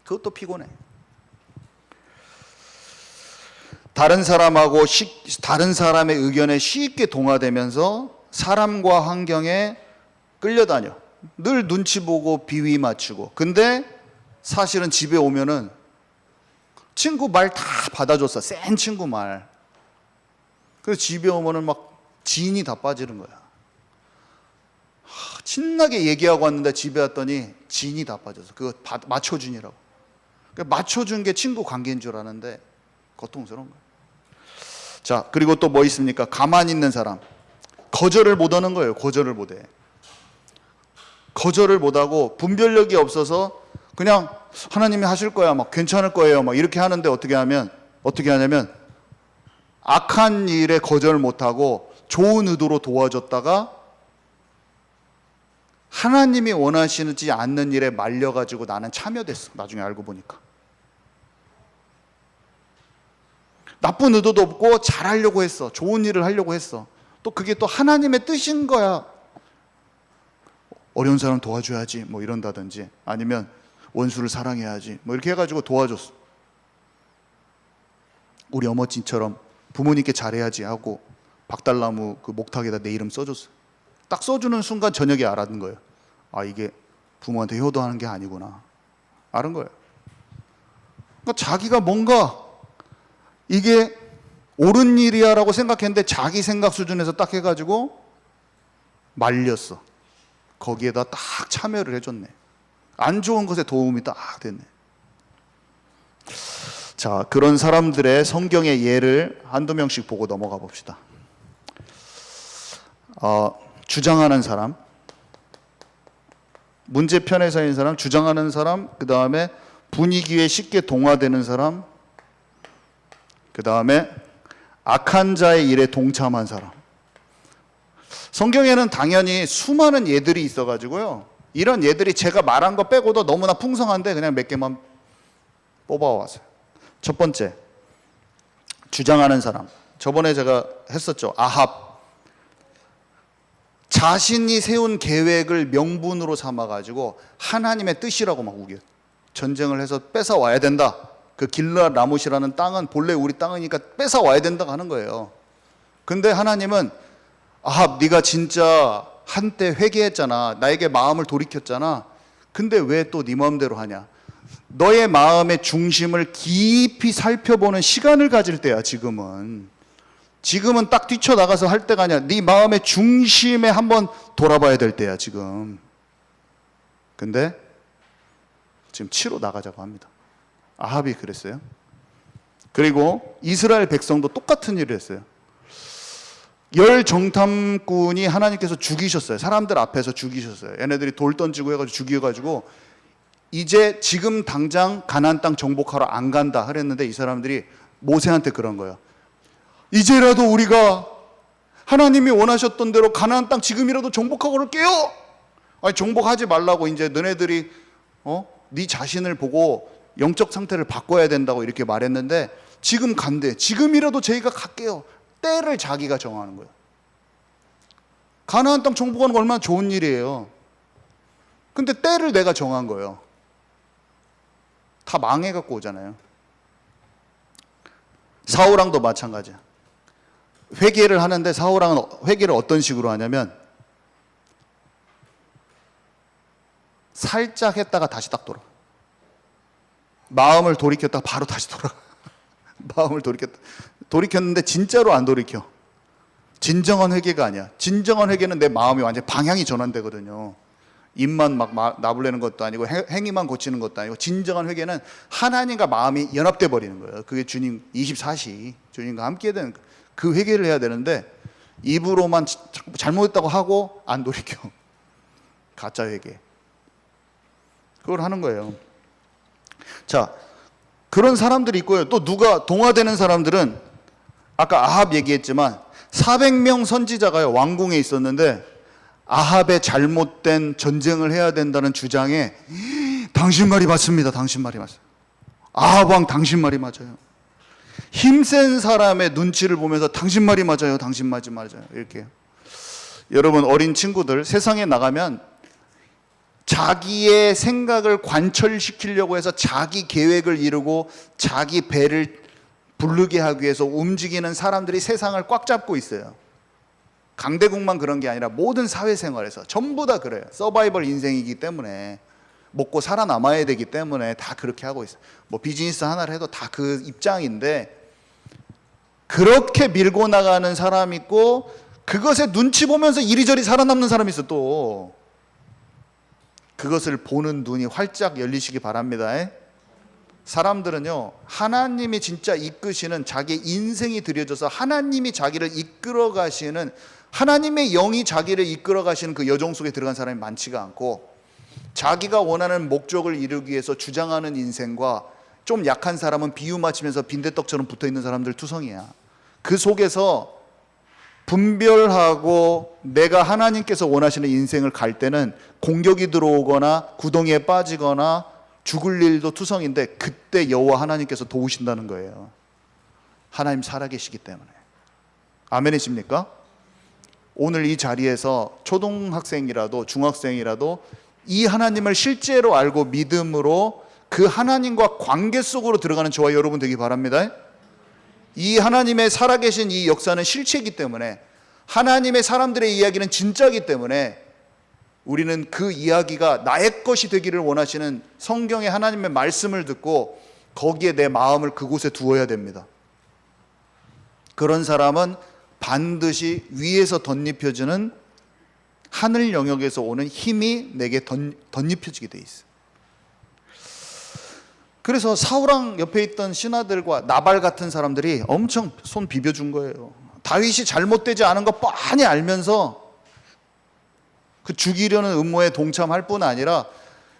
그것도 피곤해. 다른 사람하고 다른 사람의 의견에 쉽게 동화되면서 사람과 환경에 끌려다녀. 늘 눈치 보고 비위 맞추고. 근데 사실은 집에 오면은 친구 말 다 받아줬어. 센 친구 말. 그래서 집에 오면은 막 진이 다 빠지는 거야. 신나게 얘기하고 왔는데 집에 왔더니 진이 다 빠져서 그거 맞춰준이라고. 그러니까 맞춰준 게 친구 관계인 줄 아는데 고통스러운 거야. 자, 그리고 또 뭐 있습니까? 가만히 있는 사람. 거절을 못 하는 거예요. 거절을 못 해. 거절을 못 하고 분별력이 없어서 그냥 하나님이 하실 거야, 막 괜찮을 거예요, 막 이렇게 하는데 어떻게 하냐면 악한 일에 거절 못 하고 좋은 의도로 도와줬다가 하나님이 원하시지 않는 일에 말려가지고 나는 참여됐어. 나중에 알고 보니까. 나쁜 의도도 없고 잘하려고 했어. 좋은 일을 하려고 했어. 또 그게 또 하나님의 뜻인 거야. 어려운 사람 도와줘야지 뭐 이런다든지 아니면 원수를 사랑해야지 뭐 이렇게 해가지고 도와줬어. 우리 어머님처럼 부모님께 잘해야지 하고 박달나무 그 목탁에다 내 이름 써줬어. 딱 써주는 순간 저녁에 알았는 거예요. 아, 이게 부모한테 효도하는 게 아니구나. 알은 거예요. 그러니까 자기가 뭔가 이게 옳은 일이야 라고 생각했는데 자기 생각 수준에서 딱 해가지고 말렸어. 거기에다 딱 참여를 해줬네. 안 좋은 것에 도움이 딱 됐네. 자, 그런 사람들의 성경의 예를 한두 명씩 보고 넘어가 봅시다. 주장하는 사람, 문제편에 서 있는 사람, 주장하는 사람, 그 다음에 분위기에 쉽게 동화되는 사람, 그 다음에 악한 자의 일에 동참한 사람. 성경에는 당연히 수많은 예들이 있어가지고요. 이런 예들이 제가 말한 거 빼고도 너무나 풍성한데 그냥 몇 개만 뽑아왔어요. 첫 번째, 주장하는 사람. 저번에 제가 했었죠. 아합. 자신이 세운 계획을 명분으로 삼아가지고 하나님의 뜻이라고 막 우겨. 전쟁을 해서 뺏어와야 된다. 그 길르앗 라못이라는 땅은 본래 우리 땅이니까 뺏어와야 된다고 하는 거예요. 근데 하나님은 아합, 네가 진짜 한때 회개했잖아. 나에게 마음을 돌이켰잖아. 근데 왜 또 네 마음대로 하냐? 너의 마음의 중심을 깊이 살펴보는 시간을 가질 때야. 지금은 딱 뛰쳐나가서 할 때가 아니야. 네 마음의 중심에 한번 돌아봐야 될 때야 지금. 근데 지금 치러 나가자고 합니다. 아합이 그랬어요. 그리고 이스라엘 백성도 똑같은 일을 했어요. 열 정탐꾼이 하나님께서 죽이셨어요. 사람들 앞에서 죽이셨어요. 얘네들이 돌 던지고 해가지고 죽여가지고 이제 지금 당장 가나안 땅 정복하러 안 간다 그랬는데 이 사람들이 모세한테 그런 거예요. 이제라도 우리가 하나님이 원하셨던 대로 가나안 땅 지금이라도 정복하고 올게요. 아니, 정복하지 말라고 이제 너네들이 네 자신을 보고 영적 상태를 바꿔야 된다고 이렇게 말했는데 지금 간대. 지금이라도 저희가 갈게요. 때를 자기가 정하는 거예요. 가나안 땅 정복하는 거 얼마나 좋은 일이에요. 근데 때를 내가 정한 거예요. 다 망해갖고 오잖아요. 사울왕도 마찬가지야. 회개를 하는데 사울왕은 회개를 어떤 식으로 하냐면 살짝 했다가 다시 딱 돌아. 마음을 돌이켰다가 바로 다시 돌아. 마음을 돌이켰는데 진짜로 안 돌이켜. 진정한 회개가 아니야. 진정한 회개는 내 마음이 완전 방향이 전환되거든요. 입만 막 나불내는 것도 아니고 행위만 고치는 것도 아니고 진정한 회개는 하나님과 마음이 연합돼 버리는 거예요. 그게 주님 24시 주님과 함께 되는 그 회개를 해야 되는데 입으로만 잘못했다고 하고 안 돌이켜. 가짜 회개. 그걸 하는 거예요. 자, 그런 사람들이 있고요. 또 누가 동화되는 사람들은 아까 아합 얘기했지만 400명 선지자가요 왕궁에 있었는데 아합의 잘못된 전쟁을 해야 된다는 주장에 당신 말이 맞습니다. 당신 말이 맞습니다. 아합 왕 당신 말이 맞아요. 힘센 사람의 눈치를 보면서 당신 말이 맞아요. 당신 말이 맞아요. 이렇게. 여러분 어린 친구들 세상에 나가면 자기의 생각을 관철시키려고 해서 자기 계획을 이루고 자기 배를 부르게 하기 위해서 움직이는 사람들이 세상을 꽉 잡고 있어요. 강대국만 그런 게 아니라 모든 사회생활에서 전부 다 그래요. 서바이벌 인생이기 때문에 먹고 살아남아야 되기 때문에 다 그렇게 하고 있어요. 뭐 비즈니스 하나를 해도 다 그 입장인데 그렇게 밀고 나가는 사람 있고 그것에 눈치 보면서 이리저리 살아남는 사람이 있어. 또 그것을 보는 눈이 활짝 열리시기 바랍니다. 사람들은요 하나님이 진짜 이끄시는 자기 인생이 들여져서 하나님이 자기를 이끌어 가시는 하나님의 영이 자기를 이끌어 가시는 그 여정 속에 들어간 사람이 많지가 않고 자기가 원하는 목적을 이루기 위해서 주장하는 인생과 좀 약한 사람은 비유 맞추면서 빈대떡처럼 붙어있는 사람들 투성이야. 그 속에서 분별하고 내가 하나님께서 원하시는 인생을 갈 때는 공격이 들어오거나 구덩이에 빠지거나 죽을 일도 투성인데 그때 여호와 하나님께서 도우신다는 거예요. 하나님 살아계시기 때문에. 아멘이십니까? 오늘 이 자리에서 초등학생이라도 중학생이라도 이 하나님을 실제로 알고 믿음으로 그 하나님과 관계 속으로 들어가는 저와 여러분 되기 바랍니다. 이 하나님의 살아계신 이 역사는 실체이기 때문에 하나님의 사람들의 이야기는 진짜이기 때문에 우리는 그 이야기가 나의 것이 되기를 원하시는 성경의 하나님의 말씀을 듣고 거기에 내 마음을 그곳에 두어야 됩니다. 그런 사람은 반드시 위에서 덧입혀지는 하늘 영역에서 오는 힘이 내게 덧입혀지게 돼 있어요. 그래서 사울왕 옆에 있던 신하들과 나발 같은 사람들이 엄청 손 비벼준 거예요. 다윗이 잘못되지 않은 거 뻔히 알면서 그 죽이려는 음모에 동참할 뿐 아니라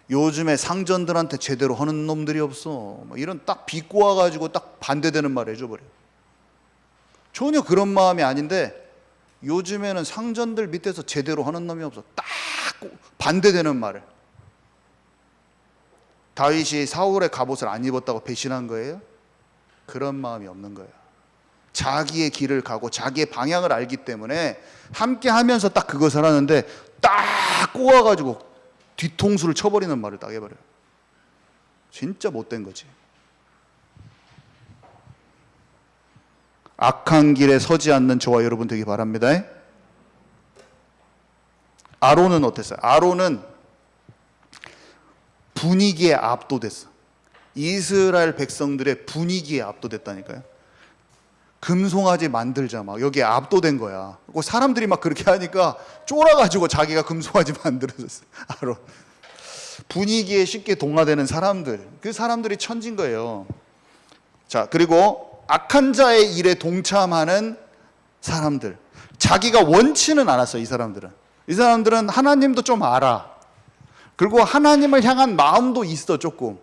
요즘에 상전들한테 제대로 하는 놈들이 없어. 뭐 이런 딱 비꼬아가지고 딱 반대되는 말 해줘버려요. 전혀 그런 마음이 아닌데 요즘에는 상전들 밑에서 제대로 하는 놈이 없어. 딱 반대되는 말을. 다윗이 사울의 갑옷을 안 입었다고 배신한 거예요? 그런 마음이 없는 거예요. 자기의 길을 가고 자기의 방향을 알기 때문에 함께 하면서 딱 그것을 하는데 딱 꼬아가지고 뒤통수를 쳐버리는 말을 딱 해버려요. 진짜 못된 거지. 악한 길에 서지 않는 저와 여러분 되기 바랍니다. 아론은 어땠어요? 아론은 분위기에 압도됐어. 이스라엘 백성들의 분위기에 압도됐다니까요. 금송아지 만들자 막 여기에 압도된 거야. 사람들이 막 그렇게 하니까 쫄아가지고 자기가 금송아지 만들어졌어. 아론. 분위기에 쉽게 동화되는 사람들, 그 사람들이 천진 거예요. 자, 그리고 악한 자의 일에 동참하는 사람들, 자기가 원치는 않았어. 이 사람들은 하나님도 좀 알아. 그리고 하나님을 향한 마음도 있어. 조금.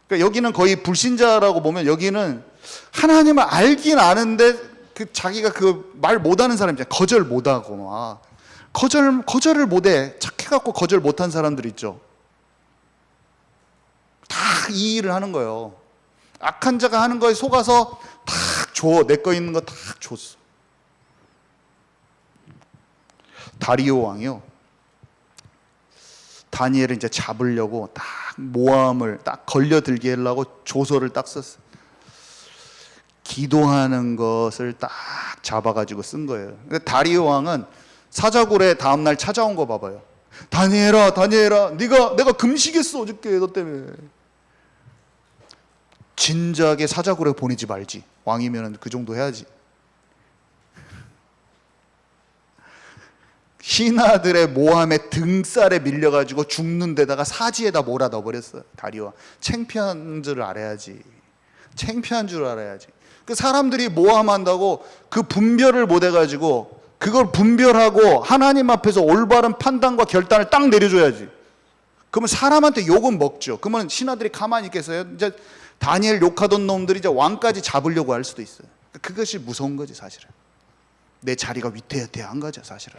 그러니까 여기는 거의 불신자라고 보면 여기는 하나님을 알긴 아는데 그 자기가 그 말 못하는 사람이잖아요. 거절 못하고 막 거절을 못해. 착해갖고 거절 못한 사람들 있죠. 다 이 일을 하는 거예요. 악한 자가 하는 거에 속아서 탁 줘. 내 거 있는 거 탁 줬어. 다리오 왕이요, 다니엘을 이제 잡으려고 딱 모함을 딱 걸려들게 하려고 조서를 딱 썼어요. 기도하는 것을 딱 잡아가지고 쓴 거예요. 다리오 왕은 사자굴에 다음날 찾아온 거 봐봐요. 다니엘아, 다니엘아, 내가 금식했어 어저께 너 때문에. 진작에 사자굴에 보내지 말지. 왕이면 그 정도 해야지. 신하들의 모함에 등살에 밀려가지고 죽는 데다가 사지에다 몰아 넣어버렸어요. 다리오. 창피한 줄 알아야지. 창피한 줄 알아야지. 그 사람들이 모함한다고 그 분별을 못 해가지고 그걸 분별하고 하나님 앞에서 올바른 판단과 결단을 딱 내려줘야지. 그러면 사람한테 욕은 먹죠. 그러면 신하들이 가만히 있겠어요? 이제 다니엘 욕하던 놈들이 이제 왕까지 잡으려고 할 수도 있어요. 그것이 무서운 거지 사실은. 내 자리가 위태위태한 거죠 사실은.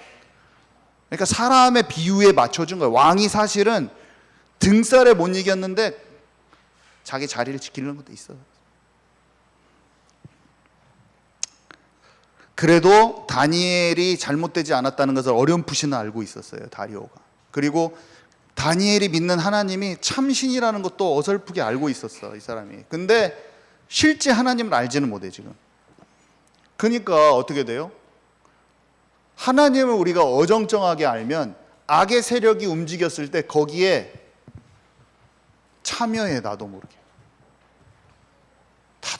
그러니까 사람의 비유에 맞춰준 거예요. 왕이 사실은 등살에 못 이겼는데 자기 자리를 지키려는 것도 있어요. 그래도 다니엘이 잘못되지 않았다는 것을 어렴풋이는 알고 있었어요, 다리오가. 그리고 다니엘이 믿는 하나님이 참신이라는 것도 어설프게 알고 있었어, 이 사람이. 근데 실제 하나님을 알지는 못해 지금. 그러니까 어떻게 돼요? 하나님을 우리가 어정쩡하게 알면 악의 세력이 움직였을 때 거기에 참여해. 나도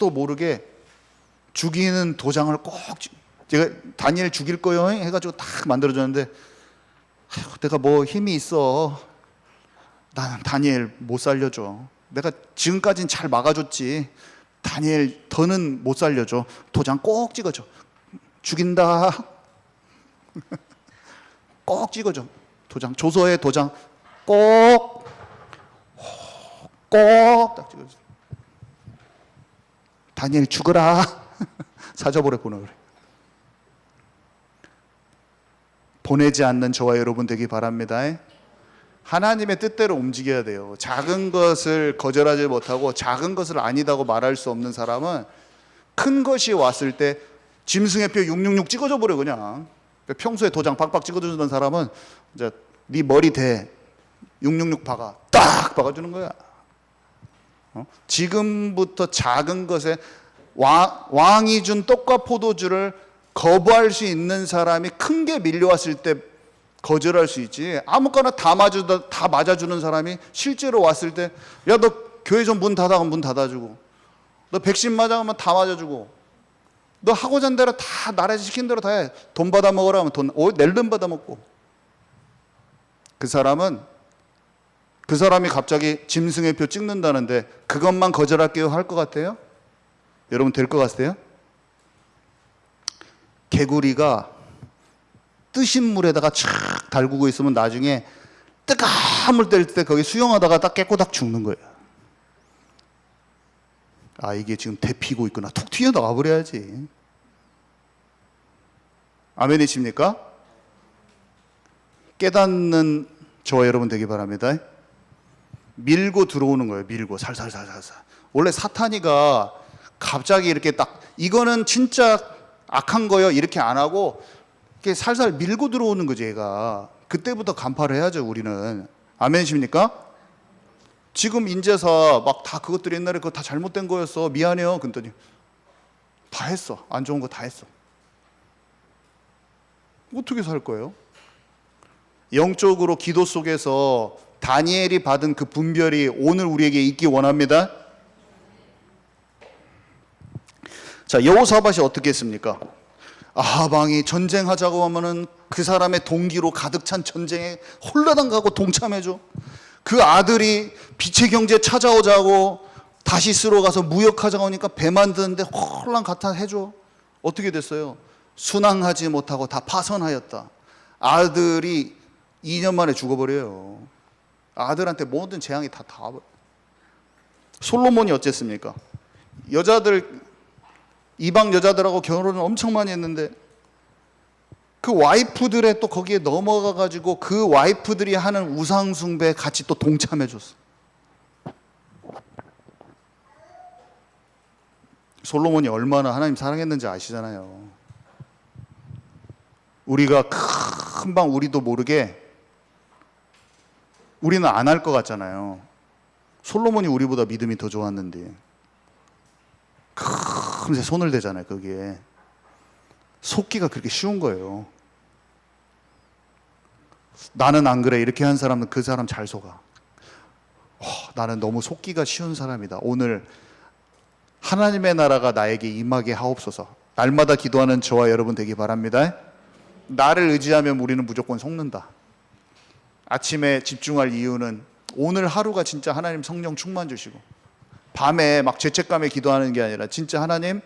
모르게 죽이는 도장을 꼭, 제가 다니엘 죽일 거요 해가지고 딱 만들어줬는데, 내가 뭐 힘이 있어, 나는 다니엘 못 살려줘. 내가 지금까지는 잘 막아줬지, 다니엘 더는 못 살려줘. 도장 꼭 찍어줘. 죽인다. 꼭 찍어줘. 도장, 조서에 도장 꼭 딱 찍어줘. 다니엘 죽어라. 사자벌에 보내래. 보내지 않는 저와 여러분 되기 바랍니다. 하나님의 뜻대로 움직여야 돼요. 작은 것을 거절하지 못하고 작은 것을 아니다고 말할 수 없는 사람은 큰 것이 왔을 때 짐승의 표 666 찍어줘 버려 그냥. 평소에 도장 박박 찍어주던 사람은 이제 네 머리 대 666 박아, 딱 박아주는 거야. 지금부터 작은 것에 왕이 준 떡과 포도주를 거부할 수 있는 사람이 큰 게 밀려왔을 때 거절할 수 있지. 아무거나 다 맞아주는 사람이 실제로 왔을 때, 야, 너 교회 좀 문 닫아주고, 너 백신 맞아가면 다 맞아주고, 너 하고자 한 대로 다 나라에서 시킨 대로 다 해. 돈 받아 먹으라 하면 낼 돈 받아 먹고. 그 사람이 갑자기 짐승의 표 찍는다는데 그것만 거절할게요 할 것 같아요? 여러분 될 것 같아요? 개구리가 뜨신 물에다가 촥 달구고 있으면 나중에 뜨거운 물 때릴 때 거기 수영하다가 딱 깨꼬닥 죽는 거예요. 아, 이게 지금 데피고 있구나. 툭 튀어나와 버려야지. 아멘이십니까? 깨닫는 저와 여러분 되기 바랍니다. 밀고 들어오는 거예요. 밀고 살살살살살. 원래 사탄이가 갑자기 이렇게 딱 이거는 진짜 악한 거요 이렇게 안 하고 이렇게 살살 밀고 들어오는 거지. 얘가 그때부터 간파를 해야죠. 우리는. 아멘이십니까? 지금 인제사 막 다 그것들이 옛날에 그거 다 잘못된 거였어, 미안해요 그랬더니 다 했어. 안 좋은 거 다 했어. 어떻게 살 거예요? 영적으로 기도 속에서 다니엘이 받은 그 분별이 오늘 우리에게 있기 원합니다. 자, 여호사밧이 어떻게 했습니까? 아방이 전쟁하자고 하면은 그 사람의 동기로 가득 찬 전쟁에 홀라당 가고 동참해줘. 그 아들이 빛의 경제 찾아오자고 다시스로 가서 무역하자고 하니까 배 만드는데 홀랑 갖다 해줘. 어떻게 됐어요? 순항하지 못하고 다 파선하였다. 아들이 2년 만에 죽어버려요. 아들한테 모든 재앙이 다 와버려. 솔로몬이 어쨌습니까? 이방 여자들하고 결혼을 엄청 많이 했는데 그 와이프들의 또 거기에 넘어가 가지고 그 와이프들이 하는 우상숭배에 같이 또 동참해 줬어. 솔로몬이 얼마나 하나님 사랑했는지 아시잖아요. 우리가 금방 우리도 모르게 우리는 안 할 것 같잖아요. 솔로몬이 우리보다 믿음이 더 좋았는데 금세 손을 대잖아요. 거기에 속기가 그렇게 쉬운 거예요. 나는 안 그래 이렇게 한 사람은 그 사람 잘 속아. 나는 너무 속기가 쉬운 사람이다. 오늘 하나님의 나라가 나에게 임하게 하옵소서. 날마다 기도하는 저와 여러분 되기 바랍니다. 나를 의지하면 우리는 무조건 속는다. 아침에 집중할 이유는 오늘 하루가 진짜 하나님 성령 충만 주시고, 밤에 막 죄책감에 기도하는 게 아니라 진짜 하나님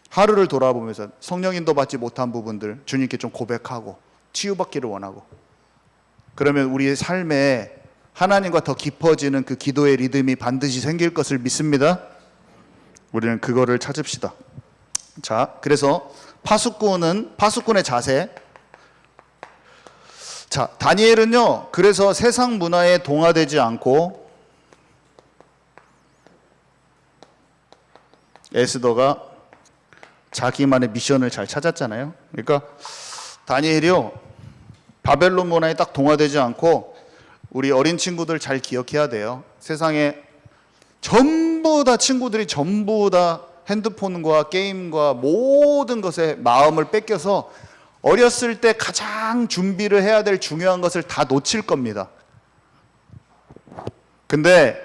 하루를 돌아보면서 성령 인도 받지 못한 부분들 주님께 좀 고백하고 치유받기를 원하고, 그러면 우리의 삶에 하나님과 더 깊어지는 그 기도의 리듬이 반드시 생길 것을 믿습니다. 우리는 그거를 찾읍시다. 자, 그래서 파수꾼의 자세. 자, 다니엘은요, 그래서 세상 문화에 동화되지 않고 에스더가 자기만의 미션을 잘 찾았잖아요. 그러니까 다니엘이요, 바벨론 문화에 딱 동화되지 않고, 우리 어린 친구들 잘 기억해야 돼요. 세상에 친구들이 전부 다 핸드폰과 게임과 모든 것에 마음을 뺏겨서 어렸을 때 가장 준비를 해야 될 중요한 것을 다 놓칠 겁니다. 근데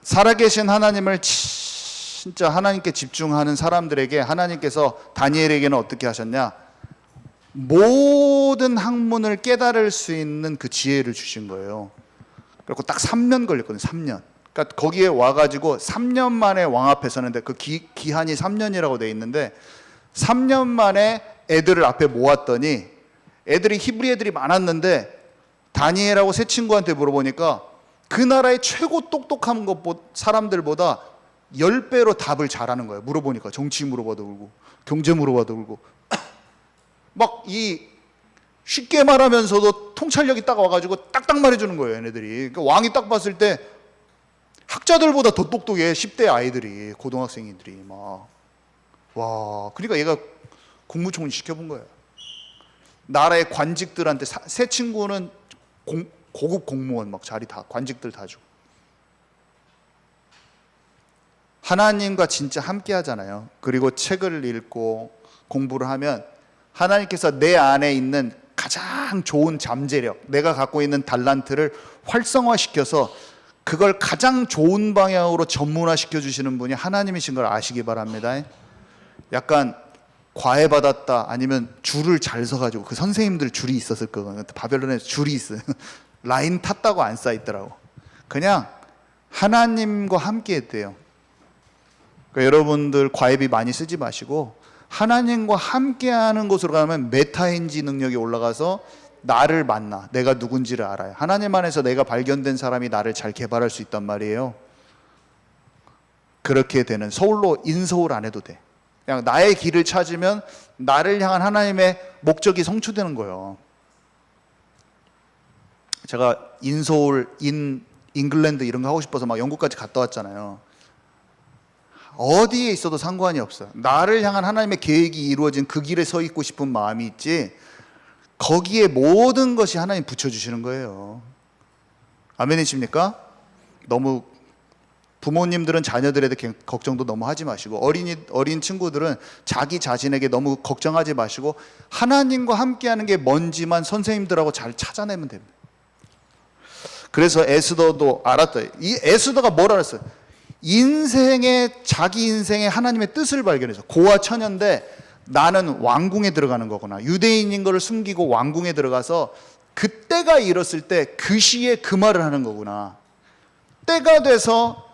살아계신 하나님을 진짜 하나님께 집중하는 사람들에게 하나님께서 다니엘에게는 어떻게 하셨냐? 모든 학문을 깨달을 수 있는 그 지혜를 주신 거예요. 그리고 딱 3년 걸렸거든요. 3년. 그러니까 거기에 와가지고 3년 만에 왕 앞에 서는데, 그 기한이 3년이라고 돼 있는데 3년 만에 애들을 앞에 모았더니, 애들이 히브리 애들이 많았는데 다니엘하고 세 친구한테 물어보니까 그 나라의 최고 똑똑한 사람들보다 10배로 답을 잘하는 거예요. 물어보니까 정치 물어봐도 그러고 경제 물어봐도 그러고 막 쉽게 말하면서도 통찰력이 딱 와가지고 딱딱 말해주는 거예요, 얘네들이. 그러니까 왕이 딱 봤을 때 학자들보다 더 똑똑해. 10대 아이들이, 고등학생들이 막. 와, 그러니까 얘가 국무총리 시켜본 거예요. 나라의 관직들한테, 새 친구는 고급 공무원 막 자리 다, 관직들 다 주고. 하나님과 진짜 함께 하잖아요. 그리고 책을 읽고 공부를 하면 하나님께서 내 안에 있는 가장 좋은 잠재력, 내가 갖고 있는 달란트를 활성화시켜서 그걸 가장 좋은 방향으로 전문화시켜 주시는 분이 하나님이신 걸 아시기 바랍니다. 약간 과외 받았다, 아니면 줄을 잘 서가지고, 그 선생님들 줄이 있었을 거거든요. 바벨론에 줄이 있어요. 라인 탔다고 안 쌓여있더라고. 그냥 하나님과 함께 했대요. 그러니까 여러분들 과외비 많이 쓰지 마시고 하나님과 함께하는 곳으로 가면 메타인지 능력이 올라가서 나를 만나, 내가 누군지를 알아요. 하나님 안에서 내가 발견된 사람이 나를 잘 개발할 수 있단 말이에요. 그렇게 되는, 서울로 인서울 안 해도 돼. 그냥 나의 길을 찾으면 나를 향한 하나님의 목적이 성취되는 거예요. 제가 인서울, 잉글랜드 이런 거 하고 싶어서 막 영국까지 갔다 왔잖아요. 어디에 있어도 상관이 없어요. 나를 향한 하나님의 계획이 이루어진 그 길에 서 있고 싶은 마음이 있지, 거기에 모든 것이 하나님 붙여주시는 거예요. 아멘이십니까? 너무 부모님들은 자녀들에 대해 걱정도 너무 하지 마시고, 어린 친구들은 자기 자신에게 너무 걱정하지 마시고 하나님과 함께하는 게 뭔지만 선생님들하고 잘 찾아내면 됩니다. 그래서 에스더도 알았다. 이 에스더가 뭘 알았어요? 자기 인생의 하나님의 뜻을 발견해서, 고아 처녀인데 나는 왕궁에 들어가는 거구나, 유대인인 것을 숨기고 왕궁에 들어가서 그때가 이뤘을 때 그 시에 그 말을 하는 거구나. 때가 돼서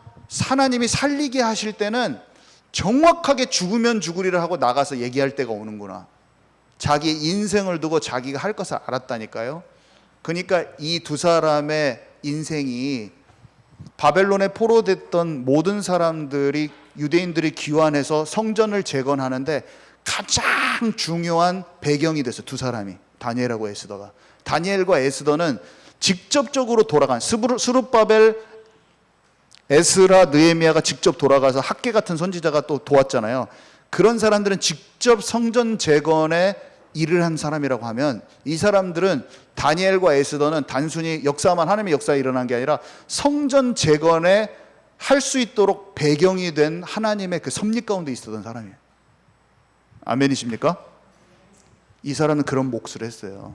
하나님이 살리게 하실 때는 정확하게 죽으면 죽으리라 하고 나가서 얘기할 때가 오는구나. 자기 인생을 두고 자기가 할 것을 알았다니까요. 그러니까 이 두 사람의 인생이, 바벨론에 포로됐던 모든 사람들이, 유대인들이 귀환해서 성전을 재건하는데 가장 중요한 배경이 됐어요. 두 사람이, 다니엘하고 에스더가. 다니엘과 에스더는 직접적으로 돌아간, 스룹바벨, 에스라, 느헤미야가 직접 돌아가서 학계 같은 선지자가 또 도왔잖아요. 그런 사람들은 직접 성전 재건에 일을 한 사람이라고 하면, 이 사람들은 다니엘과 에스더는 단순히 역사만, 하나님의 역사에 일어난 게 아니라 성전 재건에 할 수 있도록 배경이 된 하나님의 그 섭리 가운데 있었던 사람이에요. 아멘이십니까? 이 사람은 그런 몫을 했어요.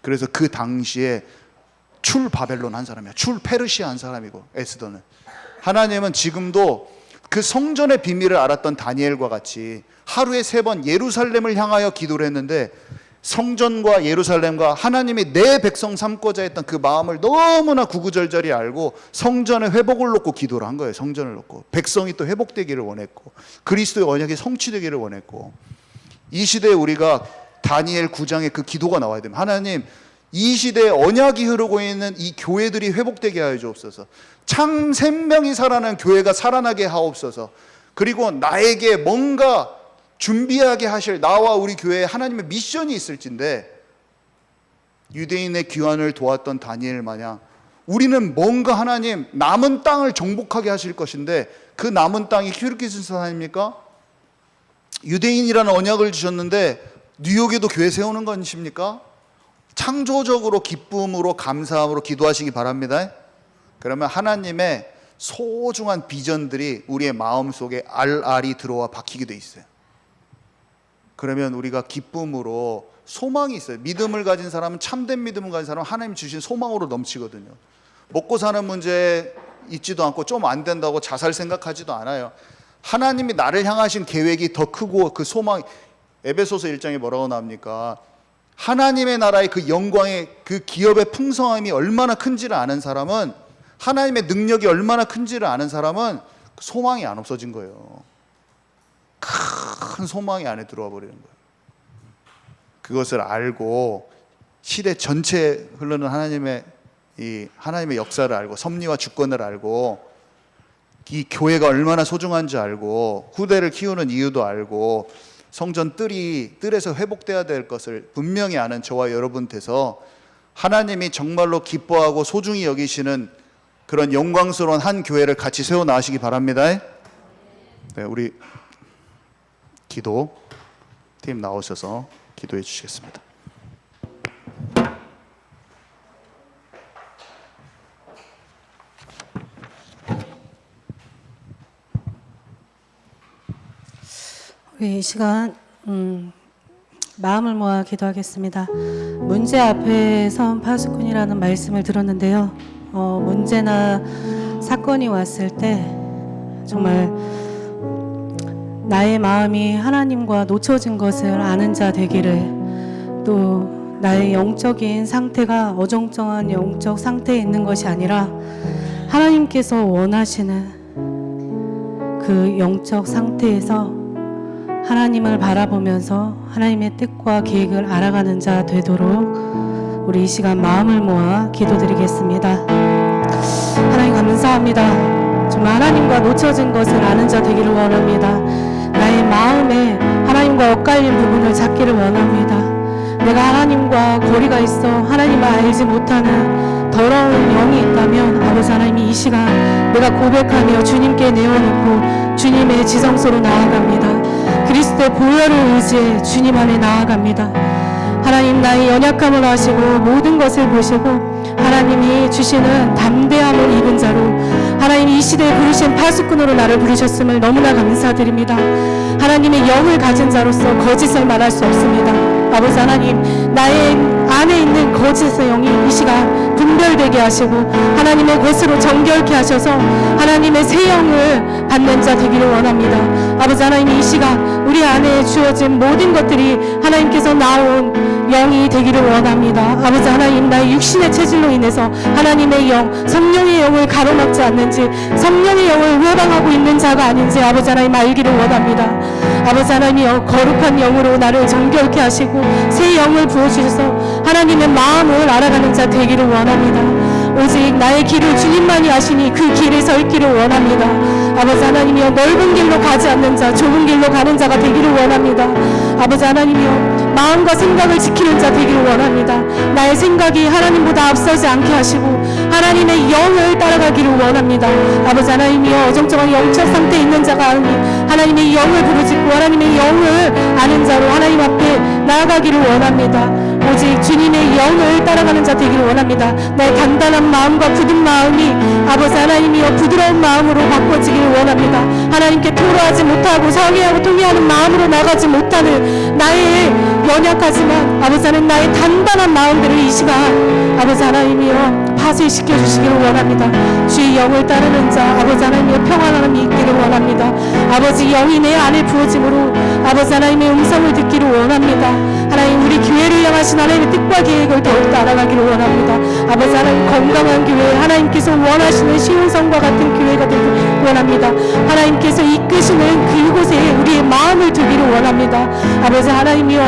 그래서 그 당시에 출 바벨론 한 사람이야. 출 페르시아 한 사람이고, 에스더는. 하나님은 지금도 그 성전의 비밀을 알았던 다니엘과 같이 하루에 3번 예루살렘을 향하여 기도를 했는데, 성전과 예루살렘과 하나님이 내 백성 삼고자 했던 그 마음을 너무나 구구절절히 알고 성전의 회복을 놓고 기도를 한 거예요. 성전을 놓고 백성이 또 회복되기를 원했고, 그리스도의 언약이 성취되기를 원했고, 이 시대에 우리가 다니엘 9장에 그 기도가 나와야 됩니다. 하나님, 이 시대에 언약이 흐르고 있는 이 교회들이 회복되게 하여 주옵소서. 참 생명이 살아나는 교회가 살아나게 하옵소서. 그리고 나에게 뭔가 준비하게 하실, 나와 우리 교회에 하나님의 미션이 있을진데, 유대인의 귀환을 도왔던 다니엘 마냥 우리는 뭔가 하나님 남은 땅을 정복하게 하실 것인데, 그 남은 땅이 키르기스스탄 아닙니까? 유대인이라는 언약을 주셨는데 뉴욕에도 교회 세우는 것입니까? 창조적으로 기쁨으로 감사함으로 기도하시기 바랍니다. 그러면 하나님의 소중한 비전들이 우리의 마음속에 알알이 들어와 박히게 돼 있어요. 그러면 우리가 기쁨으로, 소망이 있어요. 믿음을 가진 사람은, 참된 믿음을 가진 사람은 하나님 주신 소망으로 넘치거든요. 먹고 사는 문제 있지도 않고 좀 안 된다고 자살 생각하지도 않아요. 하나님이 나를 향하신 계획이 더 크고 그 소망, 에베소서 1장에 뭐라고 나옵니까? 하나님의 나라의 그 영광의 그 기업의 풍성함이 얼마나 큰지를 아는 사람은, 하나님의 능력이 얼마나 큰지를 아는 사람은 소망이 안 없어진 거예요. 큰 소망이 안에 들어와 버리는 거예요. 그것을 알고 시대 전체에 흐르는 하나님의 역사를 알고, 섭리와 주권을 알고, 이 교회가 얼마나 소중한지 알고, 후대를 키우는 이유도 알고, 성전 뜰에서 회복돼야 될 것을 분명히 아는 저와 여러분 돼서 하나님이 정말로 기뻐하고 소중히 여기시는 그런 영광스러운 한 교회를 같이 세워 나가시기 바랍니다. 네, 우리 기도 팀 나오셔서 기도해 주시겠습니다. 우리 이 시간 마음을 모아 기도하겠습니다. 문제 앞에 선 파수꾼이라는 말씀을 들었는데요. 문제나 사건이 왔을 때 정말 나의 마음이 하나님과 놓쳐진 것을 아는 자 되기를, 또 나의 영적인 상태가 어정쩡한 영적 상태에 있는 것이 아니라 하나님께서 원하시는 그 영적 상태에서 하나님을 바라보면서 하나님의 뜻과 계획을 알아가는 자 되도록 우리 이 시간 마음을 모아 기도드리겠습니다. 하나님 감사합니다. 정말 하나님과 놓쳐진 것을 아는 자 되기를 원합니다. 나의 마음에 하나님과 엇갈린 부분을 찾기를 원합니다. 내가 하나님과 거리가 있어 하나님을 알지 못하는 더러운 영이 있다면 아버지 하나님이 이 시간 내가 고백하며 주님께 내어놓고 주님의 지성소로 나아갑니다. 그리스도의 보혈을 의지해 주님 안에 나아갑니다. 하나님, 나의 연약함을 아시고 모든 것을 보시고 하나님이 주시는 담대함을 입은 자로 하나님이 이 시대에 부르신 파수꾼으로 나를 부르셨음을 너무나 감사드립니다. 하나님의 영을 가진 자로서 거짓을 말할 수 없습니다. 아버지 하나님, 나의 안에 있는 거짓의 영이 이 시간 분별되게 하시고 하나님의 것으로 정결케 하셔서 하나님의 새 영을 받는 자 되기를 원합니다. 아버지 하나님, 이 시간 우리 안에 주어진 모든 것들이 하나님께서 나온 영이 되기를 원합니다. 아버지 하나님, 나의 육신의 체질로 인해서 하나님의 영, 성령의 영을 가로막지 않는지, 성령의 영을 외방하고 있는 자가 아닌지 아버지 하나님 알기를 원합니다. 아버지 하나님이여, 거룩한 영으로 나를 정결케 하시고 새 영을 부어주셔서 하나님의 마음을 알아가는 자 되기를 원합니다. 오직 나의 길을 주님만이 아시니 그 길을 서 있기를 원합니다. 아버지 하나님이여, 넓은 길로 가지 않는 자, 좁은 길로 가는 자가 되기를 원합니다. 아버지 하나님이여, 마음과 생각을 지키는 자 되기를 원합니다. 나의 생각이 하나님보다 앞서지 않게 하시고 하나님의 영을 따라가기를 원합니다. 아버지 하나님이여, 어정쩡한 영적 상태에 있는 자가 아니 하나님의 영을 부르짖고 하나님의 영을 아는 자로 하나님 앞에 나아가기를 원합니다. 오직 주님의 영을 따라가는 자 되기를 원합니다. 나의 단단한 마음과 굳은 마음이 아버지 하나님이여 부드러운 마음으로 바꿔지기를 원합니다. 하나님께 토로하지 못하고 상의하고 통회하는 마음으로 나가지 못하는 나의 연약하지만 아버지 하나님 나의 단단한 마음들을 이 시간 아버지 하나님이여 파쇄시켜 주시기를 원합니다. 주의 영을 따르는 자 아버지 하나님이여 평안함이 있기를 원합니다. 아버지 영이 내 안에 부어짐으로 아버지 하나님의 음성을 듣기를 원합니다. 하나님 우리 교회를 향하신 하나님의 뜻과 계획을 더욱더 알아가기를 원합니다. 아버지 하나님 건강한 교회, 하나님께서 원하시는 시온성과 같은 교회가 되기를 원합니다. 하나님께서 이끄시는 그곳에 우리의 마음을 두기를 원합니다. 아버지 하나님이여,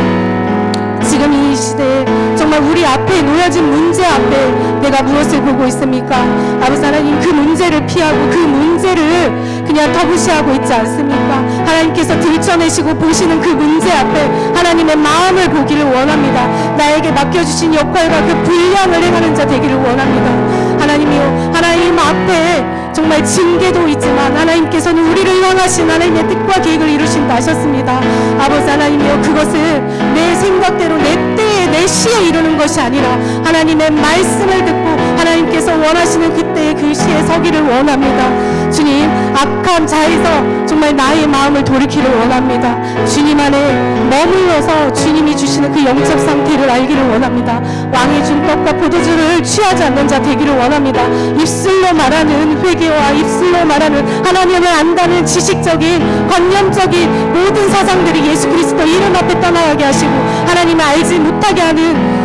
지금 이 시대에 정말 우리 앞에 놓여진 문제 앞에 내가 무엇을 보고 있습니까? 아버지 하나님 그 문제를 피하고 그 문제를 그냥 터부시하고 있지 않습니까? 하나님께서 들춰내시고 보시는 그 문제 앞에 하나님의 마음을 보기를 원합니다. 나에게 맡겨주신 역할과 그 분량을 행하는 자 되기를 원합니다. 하나님이요, 하나님 앞에 정말 징계도 있지만 하나님께서는 우리를 향하신 하나님의 뜻과 계획을 이루신다 하셨습니다. 아버지 하나님이요, 그것을 내 생각대로 내 때에 내 시에 이루는 것이 아니라 하나님의 말씀을 듣고 하나님께서 원하시는 그때의 그 시에 서기를 원합니다. 주님, 악한 자에서 정말 나의 마음을 돌이키를 원합니다. 주님 안에 머물러서 주님이 주시는 그 영적 상태를 알기를 원합니다. 왕이 준 떡과 포도주를 취하지 않는 자 되기를 원합니다. 입술로 말하는 회개와 입술로 말하는 하나님을 안다는 지식적인 관념적인 모든 사상들이 예수 그리스도 이름 앞에 떠나가게 하시고 하나님을 알지 못하게 하는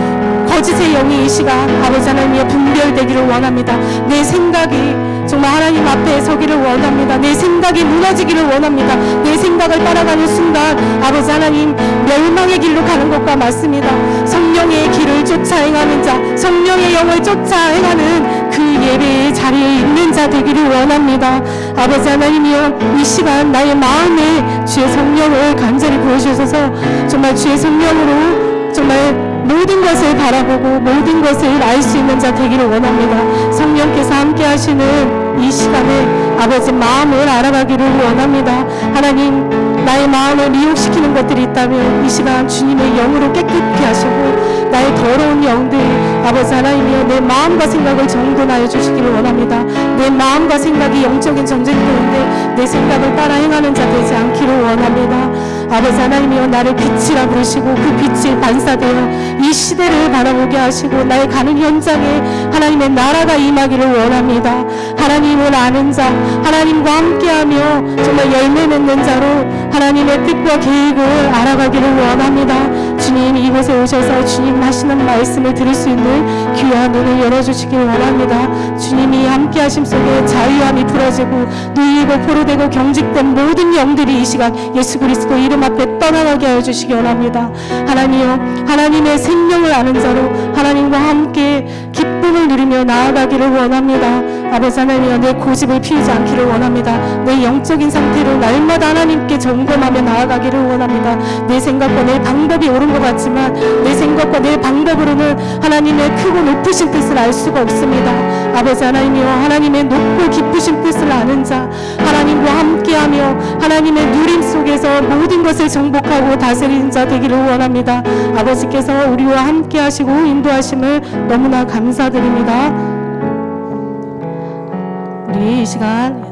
거짓의 영이 이 시간 아버지 하나님이여 분별되기를 원합니다. 내 생각이 정말 하나님 앞에 서기를 원합니다. 내 생각이 무너지기를 원합니다. 내 생각을 따라가는 순간 아버지 하나님 멸망의 길로 가는 것과 맞습니다. 성령의 길을 쫓아 행하는 자, 성령의 영을 쫓아 행하는 그 예배의 자리에 있는 자 되기를 원합니다. 아버지 하나님이여, 이 시간 나의 마음에 주의 성령을 간절히 부어주셔서 정말 주의 성령으로 정말 모든 것을 바라보고 모든 것을 알 수 있는 자 되기를 원합니다. 성령께서 함께 하시는 이 시간에 아버지 마음을 알아가기를 원합니다. 하나님, 나의 마음을 미혹시키는 것들이 있다면 이 시간 주님의 영으로 깨끗게 하시고 나의 더러운 영들 아버지 하나님이여 내 마음과 생각을 정돈하여 주시기를 원합니다. 내 마음과 생각이 영적인 전쟁터인데 내 생각을 따라 행하는 자 되지 않기를 원합니다. 아버지 하나님이여 나를 빛이라 부르시고 그 빛이 반사되어 이 시대를 바라보게 하시고 나의 가는 현장에 하나님의 나라가 임하기를 원합니다. 하나님을 아는 자, 하나님과 함께하며 정말 열매 맺는 자로 하나님의 뜻과 계획을 알아가기를 원합니다. 주님, 이곳에 오셔서 주님 하시는 말씀을 들을 수 있는 귀한 눈을 열어주시길 원합니다. 주님이 함께하심 속에 자유함이 풀어지고 누이고 포로되고 경직된 모든 영들이 이 시간 예수 그리스도 이름 앞에 떠나가게 하여 주시기 원합니다. 하나님이여, 하나님의 생명을 아는 자로 하나님과 함께 기쁨을 누리며 나아가기를 원합니다. 아버지 하나님이여, 내 고집을 피우지 않기를 원합니다. 내 영적인 상태를 날마다 하나님께 점검하며 나아가기를 원합니다. 내 생각과 내 방법이 옳은 것 같지만 내 생각과 내 방법으로는 하나님의 크고 높으신 뜻을 알 수가 없습니다. 아버지 하나님이여, 하나님의 높고 깊으신 뜻을 아는 자, 하나님과 함께하며 하나님의 누림 속에서 모든 것을 정복하고 다스리는 자 되기를 원합니다. 아버지께서 우리와 함께하시고 인도하심을 너무나 감사드립니다. 우리 이 시간